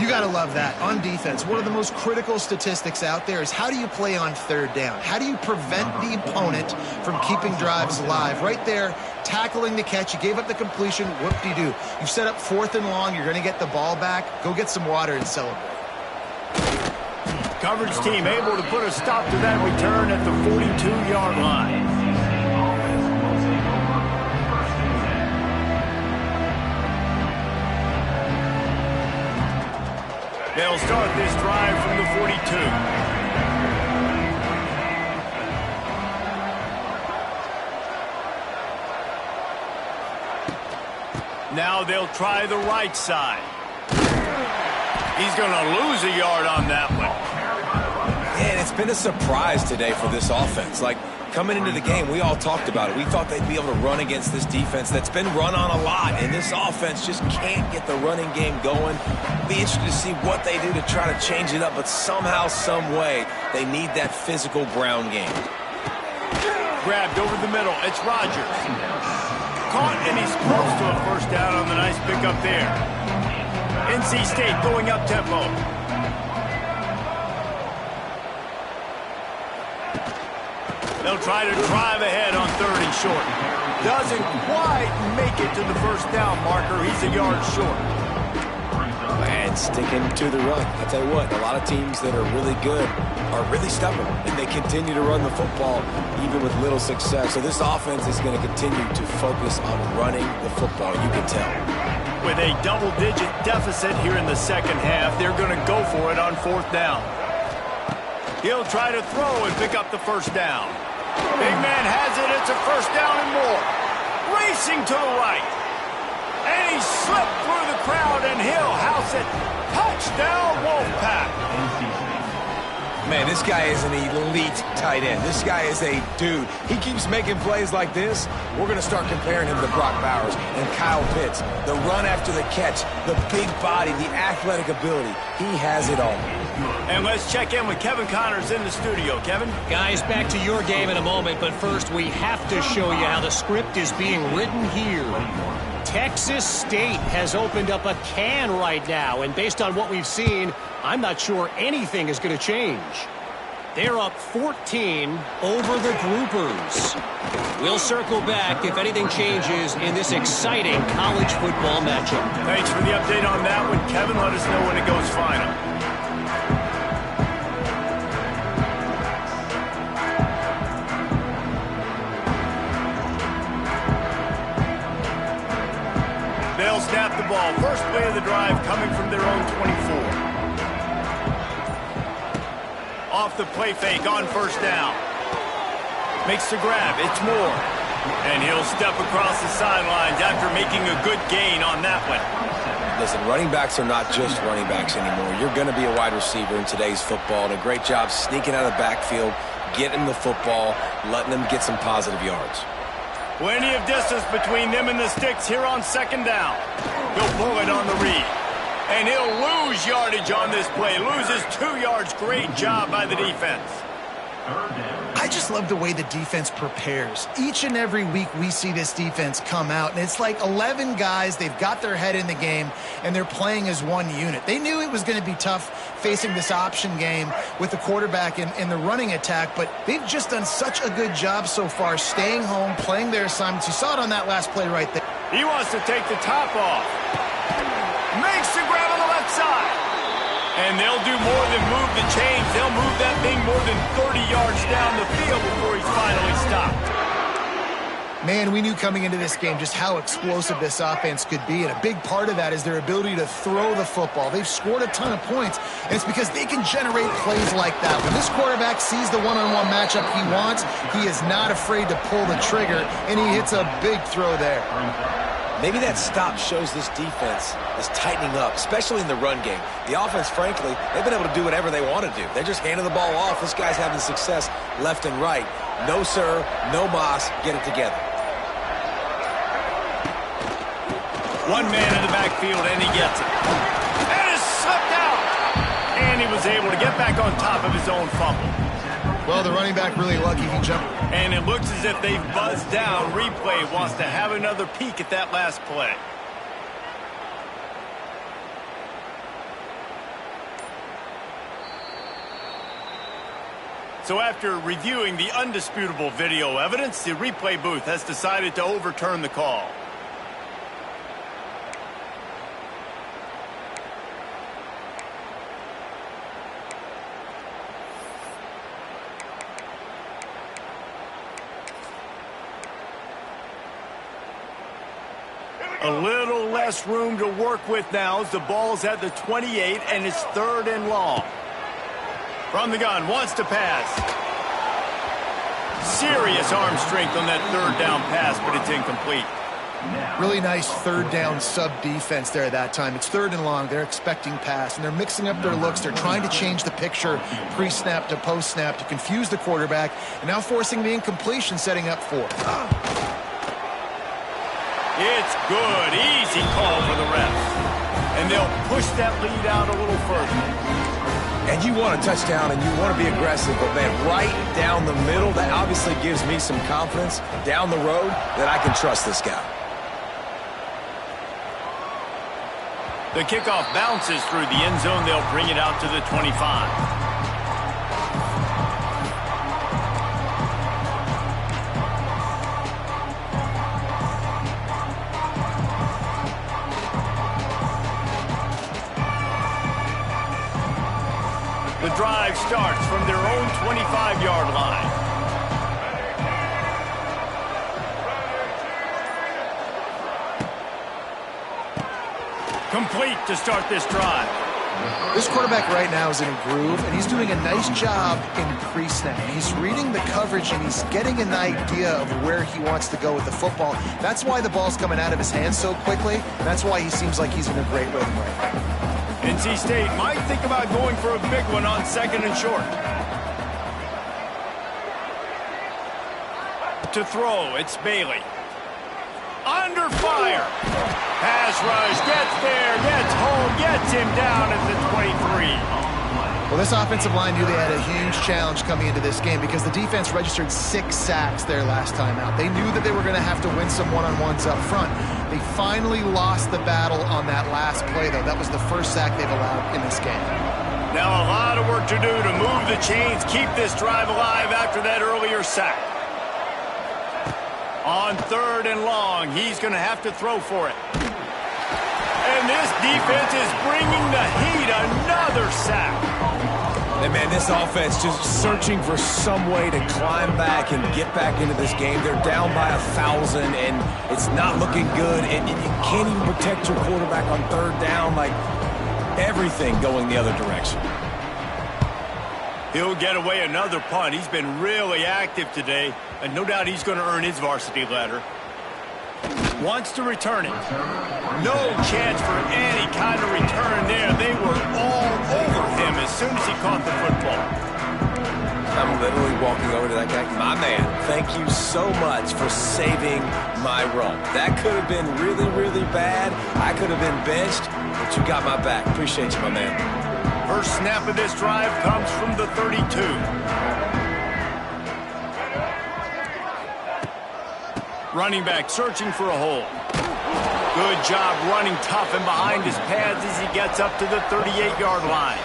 You got to love that. On defense, one of the most critical statistics out there is how do you play on 3rd down? How do you prevent the opponent from keeping drives alive? Right there, tackling the catch. You gave up the completion. Whoop-de-doo. You've set up 4th and long. You're going to get the ball back. Go get some water and celebrate. Coverage team able to put a stop to that return at the 42-yard line. They'll start this drive from the 42. Now they'll try the right side. He's going to lose a yard on that one. And it's been a surprise today for this offense. Like, coming into the game, we all talked about it. We thought they'd be able to run against this defense that's been run on a lot, and this offense just can't get the running game going. Be interested to see what they do to try to change it up, but somehow, some way, they need that physical ground game. Grabbed over the middle. It's Rodgers. Caught, and he's close to a first down on the nice pickup there. NC State going up tempo. They'll try to drive ahead on 3rd and short. Doesn't quite make it to the first down marker. He's a yard short. And sticking to the run. I'll tell you what, a lot of teams that are really good are really stubborn, and they continue to run the football even with little success. So this offense is going to continue to focus on running the football, you can tell. With a double-digit deficit here in the second half, they're going to go for it on 4th down. He'll try to throw and pick up the first down. Big man has it. It's a first down and more. Racing to the right. And he slipped through the crowd, and he'll house it. Touchdown, Wolfpack. Man, this guy is an elite tight end. This guy is a dude. He keeps making plays like this. We're going to start comparing him to Brock Bowers and Kyle Pitts. The run after the catch, the big body, the athletic ability. He has it all. And let's check in with Kevin Connors in the studio. Kevin? Guys, back to your game in a moment, but first we have to show you how the script is being written here. Texas State has opened up a can right now, and based on what we've seen, I'm not sure anything is going to change. They're up 14 over the Groupers. We'll circle back if anything changes in this exciting college football matchup. Thanks for the update on that one, Kevin. Let us know when it goes final. They'll snap the ball. First play of the drive coming from their own 24. Off the play fake on first down. Makes the grab. It's Moore. And he'll step across the sidelines after making a good gain on that one. Listen, running backs are not just running backs anymore. You're going to be a wide receiver in today's football, and a great job sneaking out of the backfield, getting the football, letting them get some positive yards. Plenty of distance between them and the sticks here on second down. He'll pull it on the read. And he'll lose yardage on this play. Loses 2 yards. Great job by the defense. I just love the way the defense prepares. Each and every week we see this defense come out, and it's like 11 guys. They've got their head in the game, and they're playing as one unit. They knew it was going to be tough facing this option game with the quarterback and the running attack, but they've just done such a good job so far staying home, playing their assignments. You saw it on that last play right there. He wants to take the top off. Makes the grab on the left side. And they'll do more than move the chains. They'll move that thing more than 30 yards down the field before he's finally stopped. Man, we knew coming into this game just how explosive this offense could be, and a big part of that is their ability to throw the football. They've scored a ton of points, and it's because they can generate plays like that. When this quarterback sees the one-on-one matchup he wants, he is not afraid to pull the trigger, and he hits a big throw there. Maybe that stop shows this defense is tightening up, especially in the run game. The offense, frankly, they've been able to do whatever they want to do. They're just handing the ball off. This guy's having success left and right. No, sir, no mas, get it together. One man in the backfield, and he gets it. And it's sucked out. And he was able to get back on top of his own fumble. Well, the running back really lucky he jumped. And it looks as if they've buzzed down. Replay wants to have another peek at that last play. So after reviewing the undisputable video evidence, the replay booth has decided to overturn the call. A little less room to work with now as the ball's at the 28 and it's 3rd and long. From the gun, wants to pass. Serious arm strength on that 3rd down pass, but it's incomplete. Really nice 3rd down sub-defense there at that time. It's 3rd and long. They're expecting pass, and they're mixing up their looks. They're trying to change the picture pre-snap to post-snap to confuse the quarterback, and now forcing the incompletion, setting up 4th. It's good. Easy call for the refs. And they'll push that lead out a little further. And you want a touchdown and you want to be aggressive, but, man, right down the middle, that obviously gives me some confidence down the road that I can trust this guy. The kickoff bounces through the end zone. They'll bring it out to the 25. The drive starts from their own 25-yard line. Complete to start this drive. This quarterback right now is in a groove, and he's doing a nice job in pre-snap. He's reading the coverage, and he's getting an idea of where he wants to go with the football. That's why the ball's coming out of his hands so quickly. That's why he seems like he's in a great rhythm right now. NC State might think about going for a big one on 2nd and short. To throw, it's Bailey. Under fire. Pass rush, gets there, gets home, gets him down at the 23. Well, this offensive line knew they had a huge challenge coming into this game because the defense registered 6 sacks their last time out. They knew that they were going to have to win some one-on-ones up front. They finally lost the battle on that last play, though. That was the first sack they've allowed in this game. Now a lot of work to do to move the chains, keep this drive alive after that earlier sack. On 3rd and long, he's going to have to throw for it. And this defense is bringing the heat. Another sack. And, man, this offense just searching for some way to climb back and get back into this game. They're down by 1,000, and it's not looking good. And you can't even protect your quarterback on 3rd down. Like, everything going the other direction. He'll get away another punt. He's been really active today, and no doubt he's going to earn his varsity letter. Wants to return it. No chance for any kind of return there. They were all over him as soon as he caught the football. I'm literally walking over to that guy. My man, thank you so much for saving my run. That could have been really, really bad. I could have been benched, but you got my back. Appreciate you, my man. First snap of this drive comes from the 32. Running back searching for a hole. Good job running tough and behind his pads as he gets up to the 38-yard line.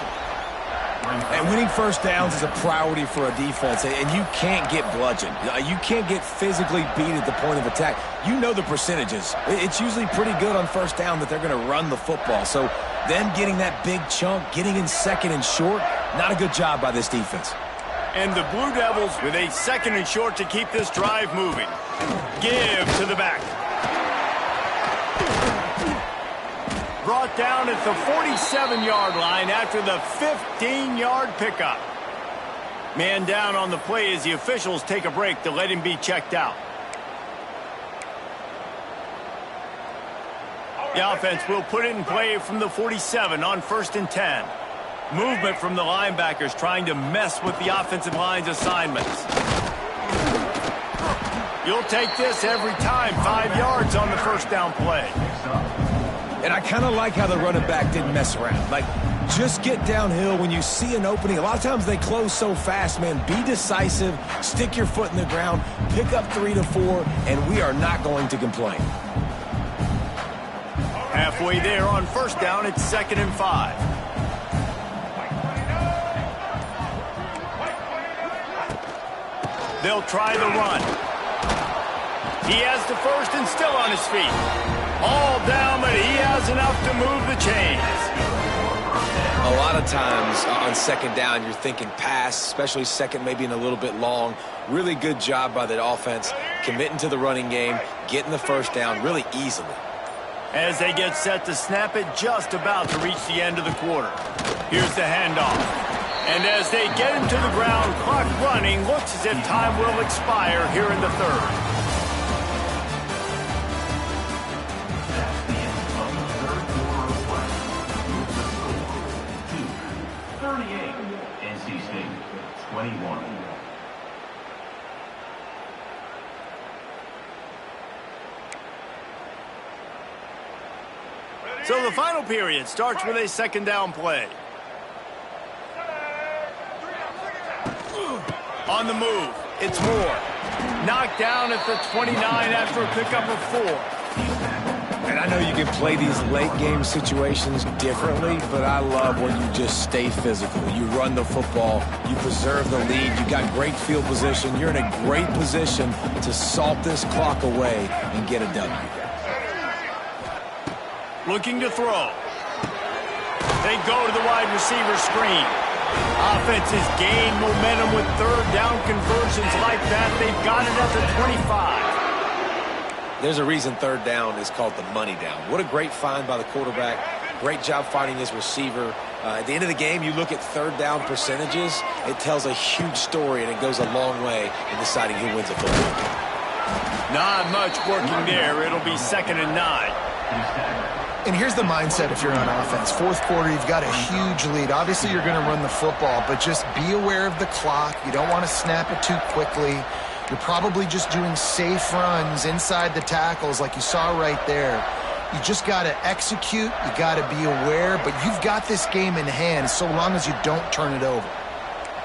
And winning first downs is a priority for a defense, and you can't get bludgeoned. You can't get physically beat at the point of attack. You know the percentages. It's usually pretty good on first down that they're going to run the football. So Then getting that big chunk, getting in second and short, not a good job by this defense. And the Blue Devils with a second and short to keep this drive moving. Give to the back. Brought down at the 47-yard line after the 15-yard pickup. Man down on the play as the officials take a break to let him be checked out. The offense will put it in play from the 47 on 1st and 10. Movement from the linebackers trying to mess with the offensive line's assignments. You'll take this every time. 5 yards on the first down play. And I kind of like how the running back didn't mess around. Like, just get downhill when you see an opening. A lot of times they close so fast, man. Be decisive, stick your foot in the ground, pick up 3 to 4, and we are not going to complain. Halfway there on first down, it's 2nd and 5. They'll try the run. He has the first and still on his feet. All down, but he has enough to move the chains. A lot of times on 2nd down, you're thinking pass, especially second, maybe in a little bit long. Really good job by the offense, committing to the running game, getting the first down really easily. As they get set to snap it, just about to reach the end of the quarter. Here's the handoff. And as they get him to the ground, clock running, looks as if time will expire here in the third. NC State, 21. So the final period starts with a 2nd down play. On the move, it's Moore. Knocked down at the 29 after a pickup of 4. And I know you can play these late game situations differently, but I love when you just stay physical. You run the football, you preserve the lead, you got great field position, you're in a great position to salt this clock away and get a W. Looking to throw. They go to the wide receiver screen. Offenses gain momentum with 3rd down conversions like that. They've got it at the 25. There's a reason 3rd down is called the money down. What a great find by the quarterback. Great job finding his receiver. At the end of the game, you look at 3rd down percentages. It tells a huge story, and it goes a long way in deciding who wins a football game. Not much working there. It'll be 2nd and 9. And here's the mindset if you're on offense. 4th quarter, you've got a huge lead. Obviously, you're going to run the football, but just be aware of the clock. You don't want to snap it too quickly. You're probably just doing safe runs inside the tackles like you saw right there. You just got to execute. You got to be aware, but you've got this game in hand so long as you don't turn it over.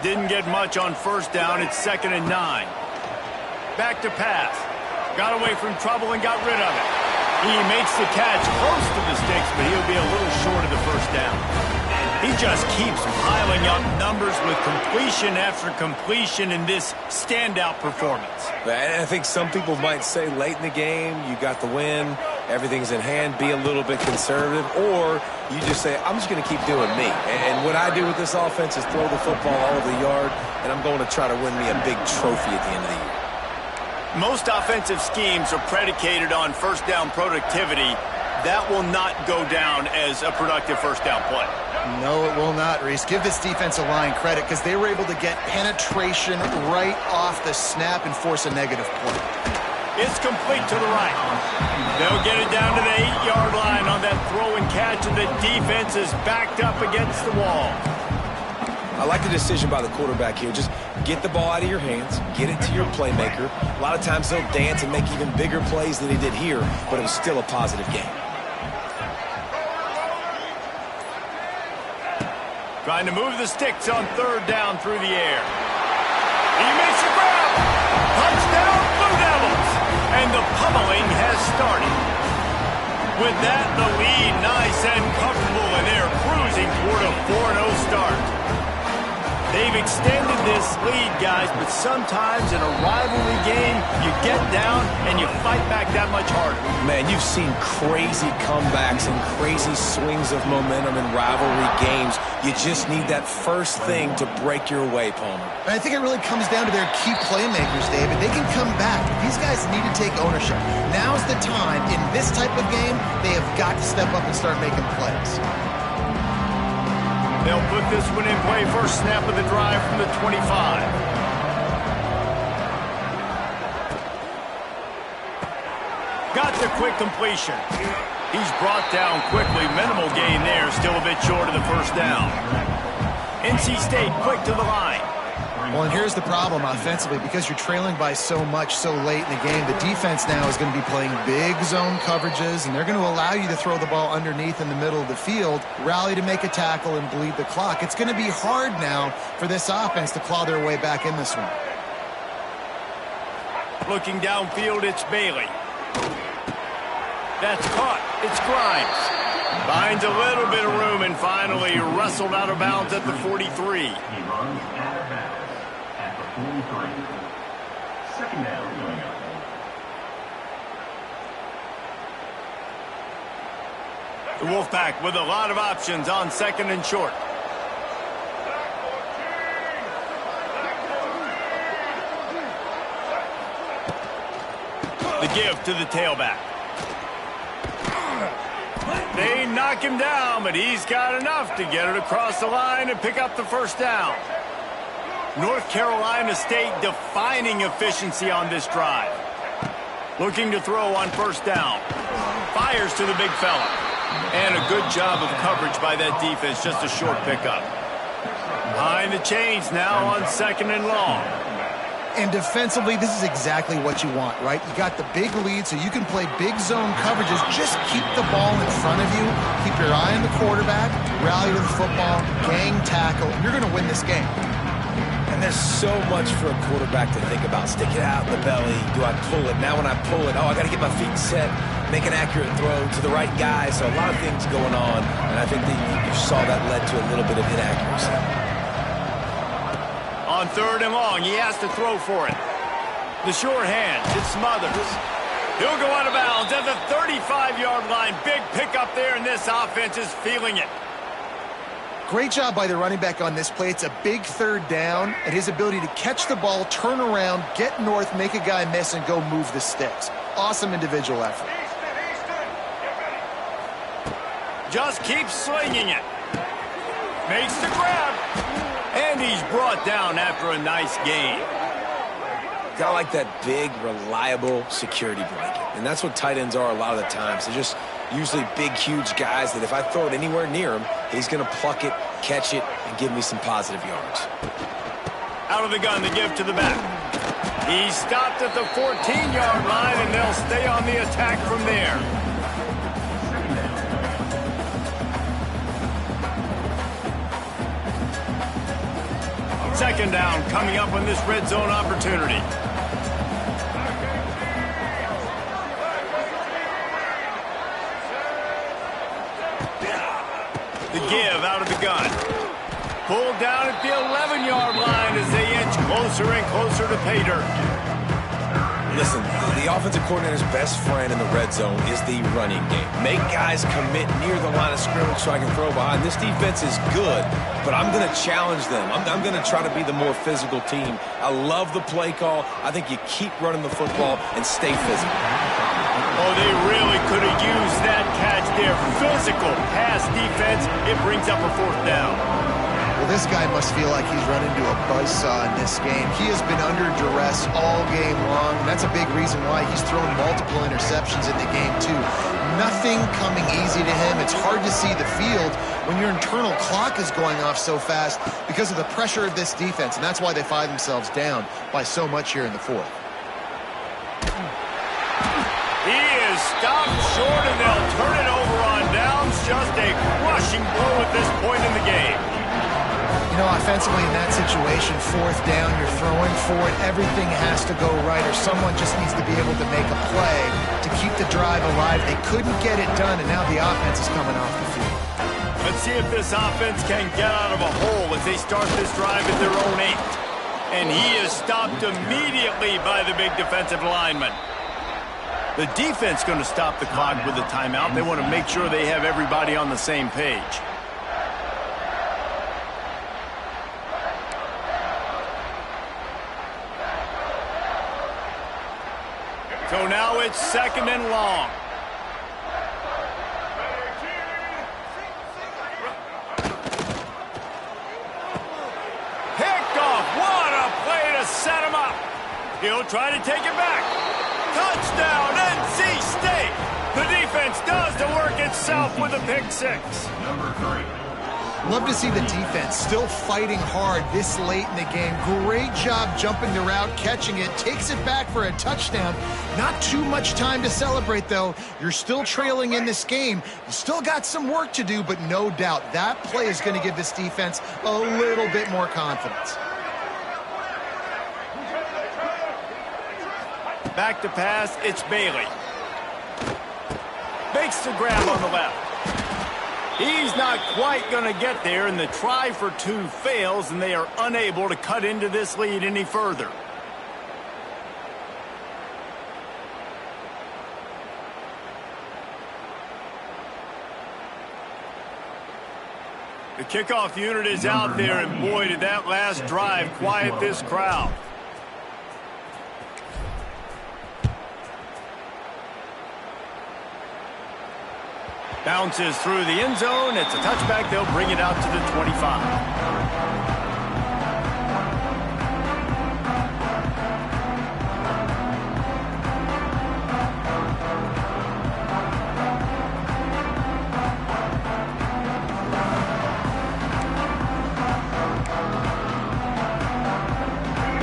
Didn't get much on first down. It's 2nd and 9. Back to pass. Got away from trouble and got rid of it. He makes the catch close to the sticks, but he'll be a little short of the first down. He just keeps piling up numbers with completion after completion in this standout performance. And I think some people might say late in the game, you got the win, everything's in hand, be a little bit conservative, or you just say, I'm just going to keep doing me. And what I do with this offense is throw the football all over the yard, and I'm going to try to win me a big trophy at the end of the year. Most offensive schemes are predicated on first down productivity. That will not go down as a productive first down play. No, it will not, Reese. Give this defensive line credit because they were able to get penetration right off the snap and force a negative play. It's complete to the right. They'll get it down to the 8-yard line on that throw and catch, and the defense is backed up against the wall. I like the decision by the quarterback here. Just get the ball out of your hands, get it to your playmaker. A lot of times they'll dance and make even bigger plays than he did here, but it was still a positive game. Trying to move the sticks on 3rd down through the air. He makes a grab. Touchdown, Blue Devils. And the pummeling has started. With that, the lead nice and comfortable, and they're cruising toward a 4-0 start. They've extended this lead, guys, but sometimes in a rivalry game, you get down and you fight back that much harder. Man, you've seen crazy comebacks and crazy swings of momentum in rivalry games. You just need that first thing to break your way, Palmer. And I think it really comes down to their key playmakers, David. They can come back. These guys need to take ownership. Now's the time. In this type of game, they have got to step up and start making plays. They'll put this one in play. First snap of the drive from the 25. Got the quick completion. He's brought down quickly. Minimal gain there. Still a bit short of the first down. NC State quick to the line. Well, and here's the problem offensively. Because you're trailing by so much so late in the game, the defense now is going to be playing big zone coverages, and they're going to allow you to throw the ball underneath in the middle of the field, rally to make a tackle, and bleed the clock. It's going to be hard now for this offense to claw their way back in this one. Looking downfield, it's Bailey. That's caught. It's Grimes. Finds a little bit of room and finally wrestled out of bounds at the 43. He runs out of bounds at the 43. Second down going up. The Wolfpack with a lot of options on second and short. The give to the tailback. They knock him down, but he's got enough to get it across the line and pick up the first down. North Carolina State defining efficiency on this drive. Looking to throw on first down. Fires to the big fella. And a good job of coverage by that defense, just a short pickup. Behind the chains now on second and long. And defensively, this is exactly what you want, right? You got the big lead, so you can play big zone coverages. Just keep the ball in front of you. Keep your eye on the quarterback. Rally to the football. Gang tackle. You're going to win this game. And there's so much for a quarterback to think about. Stick it out in the belly. Do I pull it? Now when I pull it, I got to get my feet set. Make an accurate throw to the right guy. So a lot of things going on. And I think that you saw that led to a little bit of inaccuracy. On third and long, he has to throw for it. The short hand, it smothers. He'll go out of bounds at the 35-yard line. Big pickup there, and this offense is feeling it. Great job by the running back on this play. It's a big third down, and his ability to catch the ball, turn around, get north, make a guy miss, and go move the sticks. Awesome individual effort. Just keeps slinging it. Makes the grab. And he's brought down after a nice gain. Got like that big, reliable security blanket. And that's what tight ends are a lot of the times. They're just usually big, huge guys that if I throw it anywhere near him, he's going to pluck it, catch it, and give me some positive yards. Out of the gun, the give to the back. He stopped at the 14-yard line, and they'll stay on the attack from there. Second down coming up on this red zone opportunity. The give out of the gun. Pulled down at the 11-yard line as they inch closer and closer to pay dirt. Listen, the offensive coordinator's best friend in the red zone is the running game. Make guys commit near the line of scrimmage so I can throw behind. This defense is good, but I'm going to challenge them. I'm going to try to be the more physical team. I love the play call. I think you keep running the football and stay physical. Oh, they really could have used that catch there. Physical pass defense. It brings up a fourth down. Well, this guy must feel like he's run into a buzzsaw in this game. He has been under duress all game long, and that's a big reason why he's thrown multiple interceptions in the game, too. Nothing coming easy to him. It's hard to see the field when your internal clock is going off so fast because of the pressure of this defense, and that's why they find themselves down by so much here in the fourth. He is stopped short, and they'll turn it over on downs. Just a crushing blow at this point in the game. You know, offensively in that situation, fourth down, you're throwing for it. Everything has to go right, or someone just needs to be able to make a play to keep the drive alive. They couldn't get it done, and now the offense is coming off the field. A Let's see if this offense can get out of a hole as they start this drive at their own 8. And he is stopped immediately by the big defensive lineman. The defense going to stop the clock with a timeout. They want to make sure they have everybody on the same page. So now it's 2nd and long. Picked off. What a play to set him up. He'll try to take it back. Touchdown, NC State. The defense does the work itself with a pick 6. Number 3. Love to see the defense still fighting hard this late in the game. Great job jumping the route, catching it, takes it back for a touchdown. Not too much time to celebrate, though. You're still trailing in this game. You still got some work to do, but no doubt that play is going to give this defense a little bit more confidence. Back to pass, it's Bailey. Makes the grab on the left. He's not quite going to get there, and the try for 2 fails, and they are unable to cut into this lead any further. The kickoff unit is out there, and boy, did that last drive quiet this crowd. Bounces through the end zone. It's a touchback. They'll bring it out to the 25.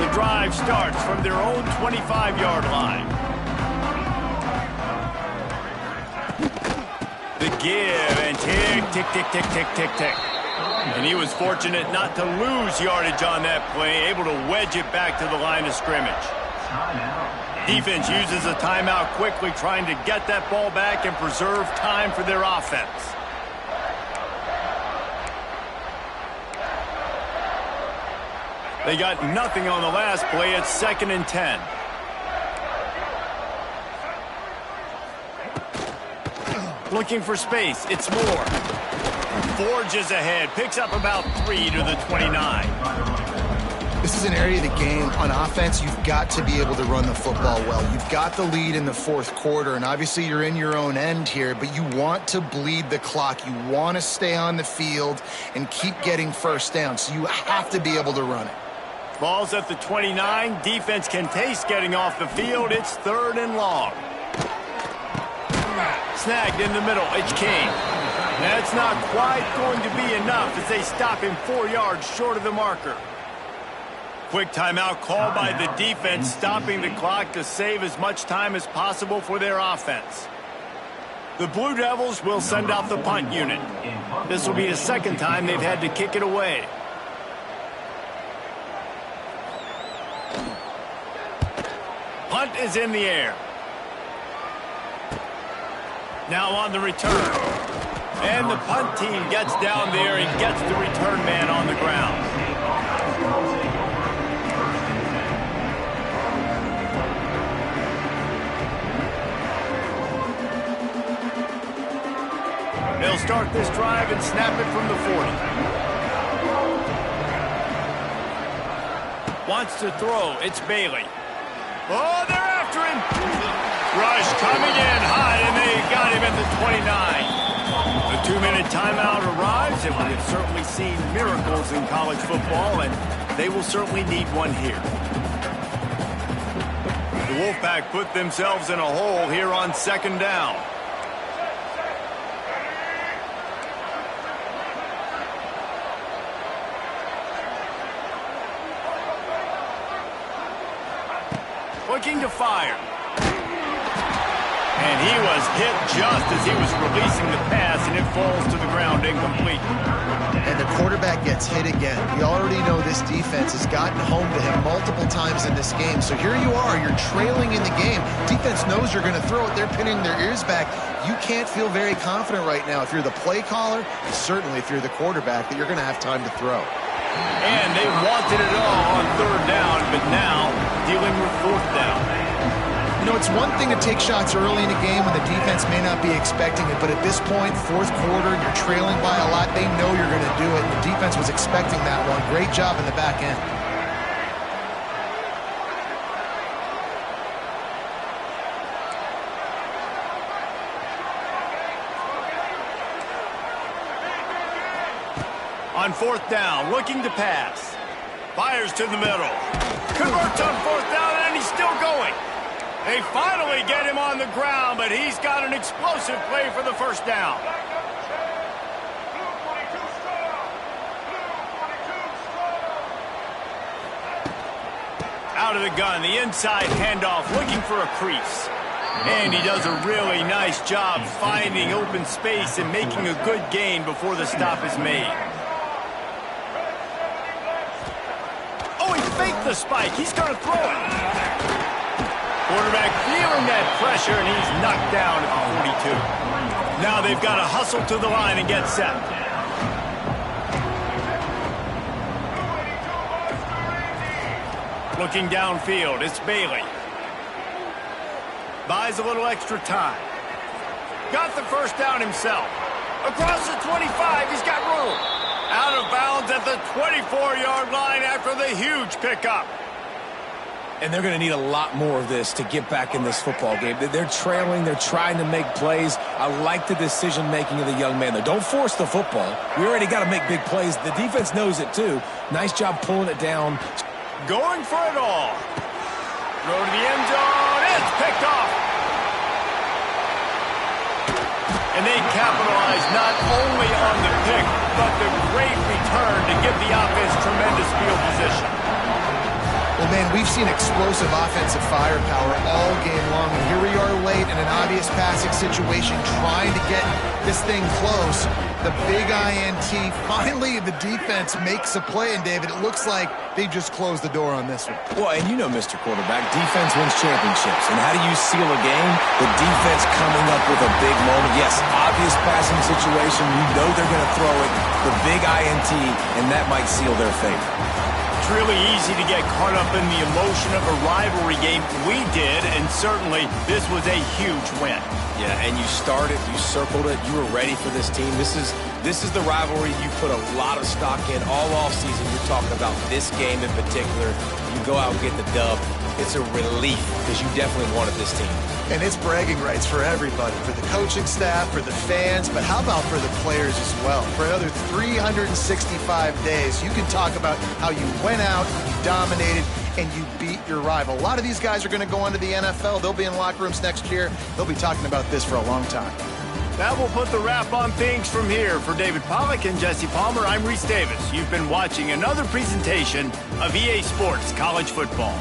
The drive starts from their own 25-yard line. The give, and tick, tick, tick, tick, tick, tick, tick. And he was fortunate not to lose yardage on that play, able to wedge it back to the line of scrimmage. Defense uses a timeout quickly, trying to get that ball back and preserve time for their offense. They got nothing on the last play. It's 2nd and 10. Looking for space. It's Moore. Forges ahead. Picks up about 3 to the 29. This is an area of the game on offense you've got to be able to run the football well. You've got the lead in the 4th quarter, and obviously you're in your own end here, but you want to bleed the clock. You want to stay on the field and keep getting first down, so you have to be able to run it. Ball's at the 29. Defense can taste getting off the field. It's 3rd and long. Snagged in the middle. It's King. That's not quite going to be enough as they stop him 4 yards short of the marker. Quick timeout called by the defense, stopping the clock to save as much time as possible for their offense. The Blue Devils will send out the punt unit. This will be the 2nd time they've had to kick it away. Punt is in the air. Now on the return. And the punt team gets down there and gets the return man on the ground. They'll start this drive and snap it from the 40. Wants to throw. It's Bailey. Oh, they're after him. Rush coming in hot, and they got him at the 29. The 2-minute timeout arrives, and we have certainly seen miracles in college football, and they will certainly need one here. The Wolfpack put themselves in a hole here on 2nd down. Looking to fire. And he was hit just as he was releasing the pass, and it falls to the ground incomplete. and the quarterback gets hit again. We already know this defense has gotten home to him multiple times in this game. So here you are, you're trailing in the game. Defense knows you're going to throw it. They're pinning their ears back. You can't feel very confident right now if you're the play caller, certainly if you're the quarterback, that you're going to have time to throw. And they wanted it all on third down, but now dealing with fourth down. You know, it's one thing to take shots early in a game when the defense may not be expecting it, but at this point, fourth quarter, you're trailing by a lot. They know you're going to do it, and the defense was expecting that one. Great job in the back end. On fourth down, looking to pass. Fires to the middle. Converts on fourth down, and he's still going. They finally get him on the ground, but he's got an explosive play for the first down. Out of the gun, the inside handoff, looking for a crease. And he does a really nice job finding open space and making a good gain before the stop is made. Oh, he faked the spike. He's going to throw it. Quarterback feeling that pressure, and he's knocked down at the 42. Now they've got to hustle to the line and get set. Looking downfield, it's Bailey. Buys a little extra time. Got the first down himself. Across the 25, he's got room. Out of bounds at the 24-yard line after the huge pickup. And they're going to need a lot more of this to get back in this football game. They're trailing. They're trying to make plays. I like the decision-making of the young man, though. Don't force the football. We already got to make big plays. The defense knows it, too. Nice job pulling it down. Going for it all. Throw to the end zone. It's picked off. And they capitalize not only on the pick, but the great return to give the offense tremendous field position. Well, man, we've seen explosive offensive firepower all game long, and here we are late in an obvious passing situation trying to get this thing close. The big INT, finally the defense makes a play, and David, it looks like they just closed the door on this one. Well, and you know, Mr. Quarterback, defense wins championships. And how do you seal a game? The defense coming up with a big moment. Yes, obvious passing situation. You know they're going to throw it. The big INT, and that might seal their fate. It's really easy to get caught up in the emotion of a rivalry game. We did, and certainly this was a huge win. Yeah, and you started, you circled it, you were ready for this team. This is the rivalry you put a lot of stock in all offseason. You're talking about this game in particular. You go out and get the dub. It's a relief because you definitely wanted this team. And it's bragging rights for everybody, for the coaching staff, for the fans, but how about for the players as well? For another 365 days, you can talk about how you went out, you dominated, and you beat your rival. A lot of these guys are going to go on to the NFL. They'll be in locker rooms next year. They'll be talking about this for a long time. That will put the wrap on things from here. For David Pollack and Jesse Palmer, I'm Reese Davis. You've been watching another presentation of EA Sports College Football.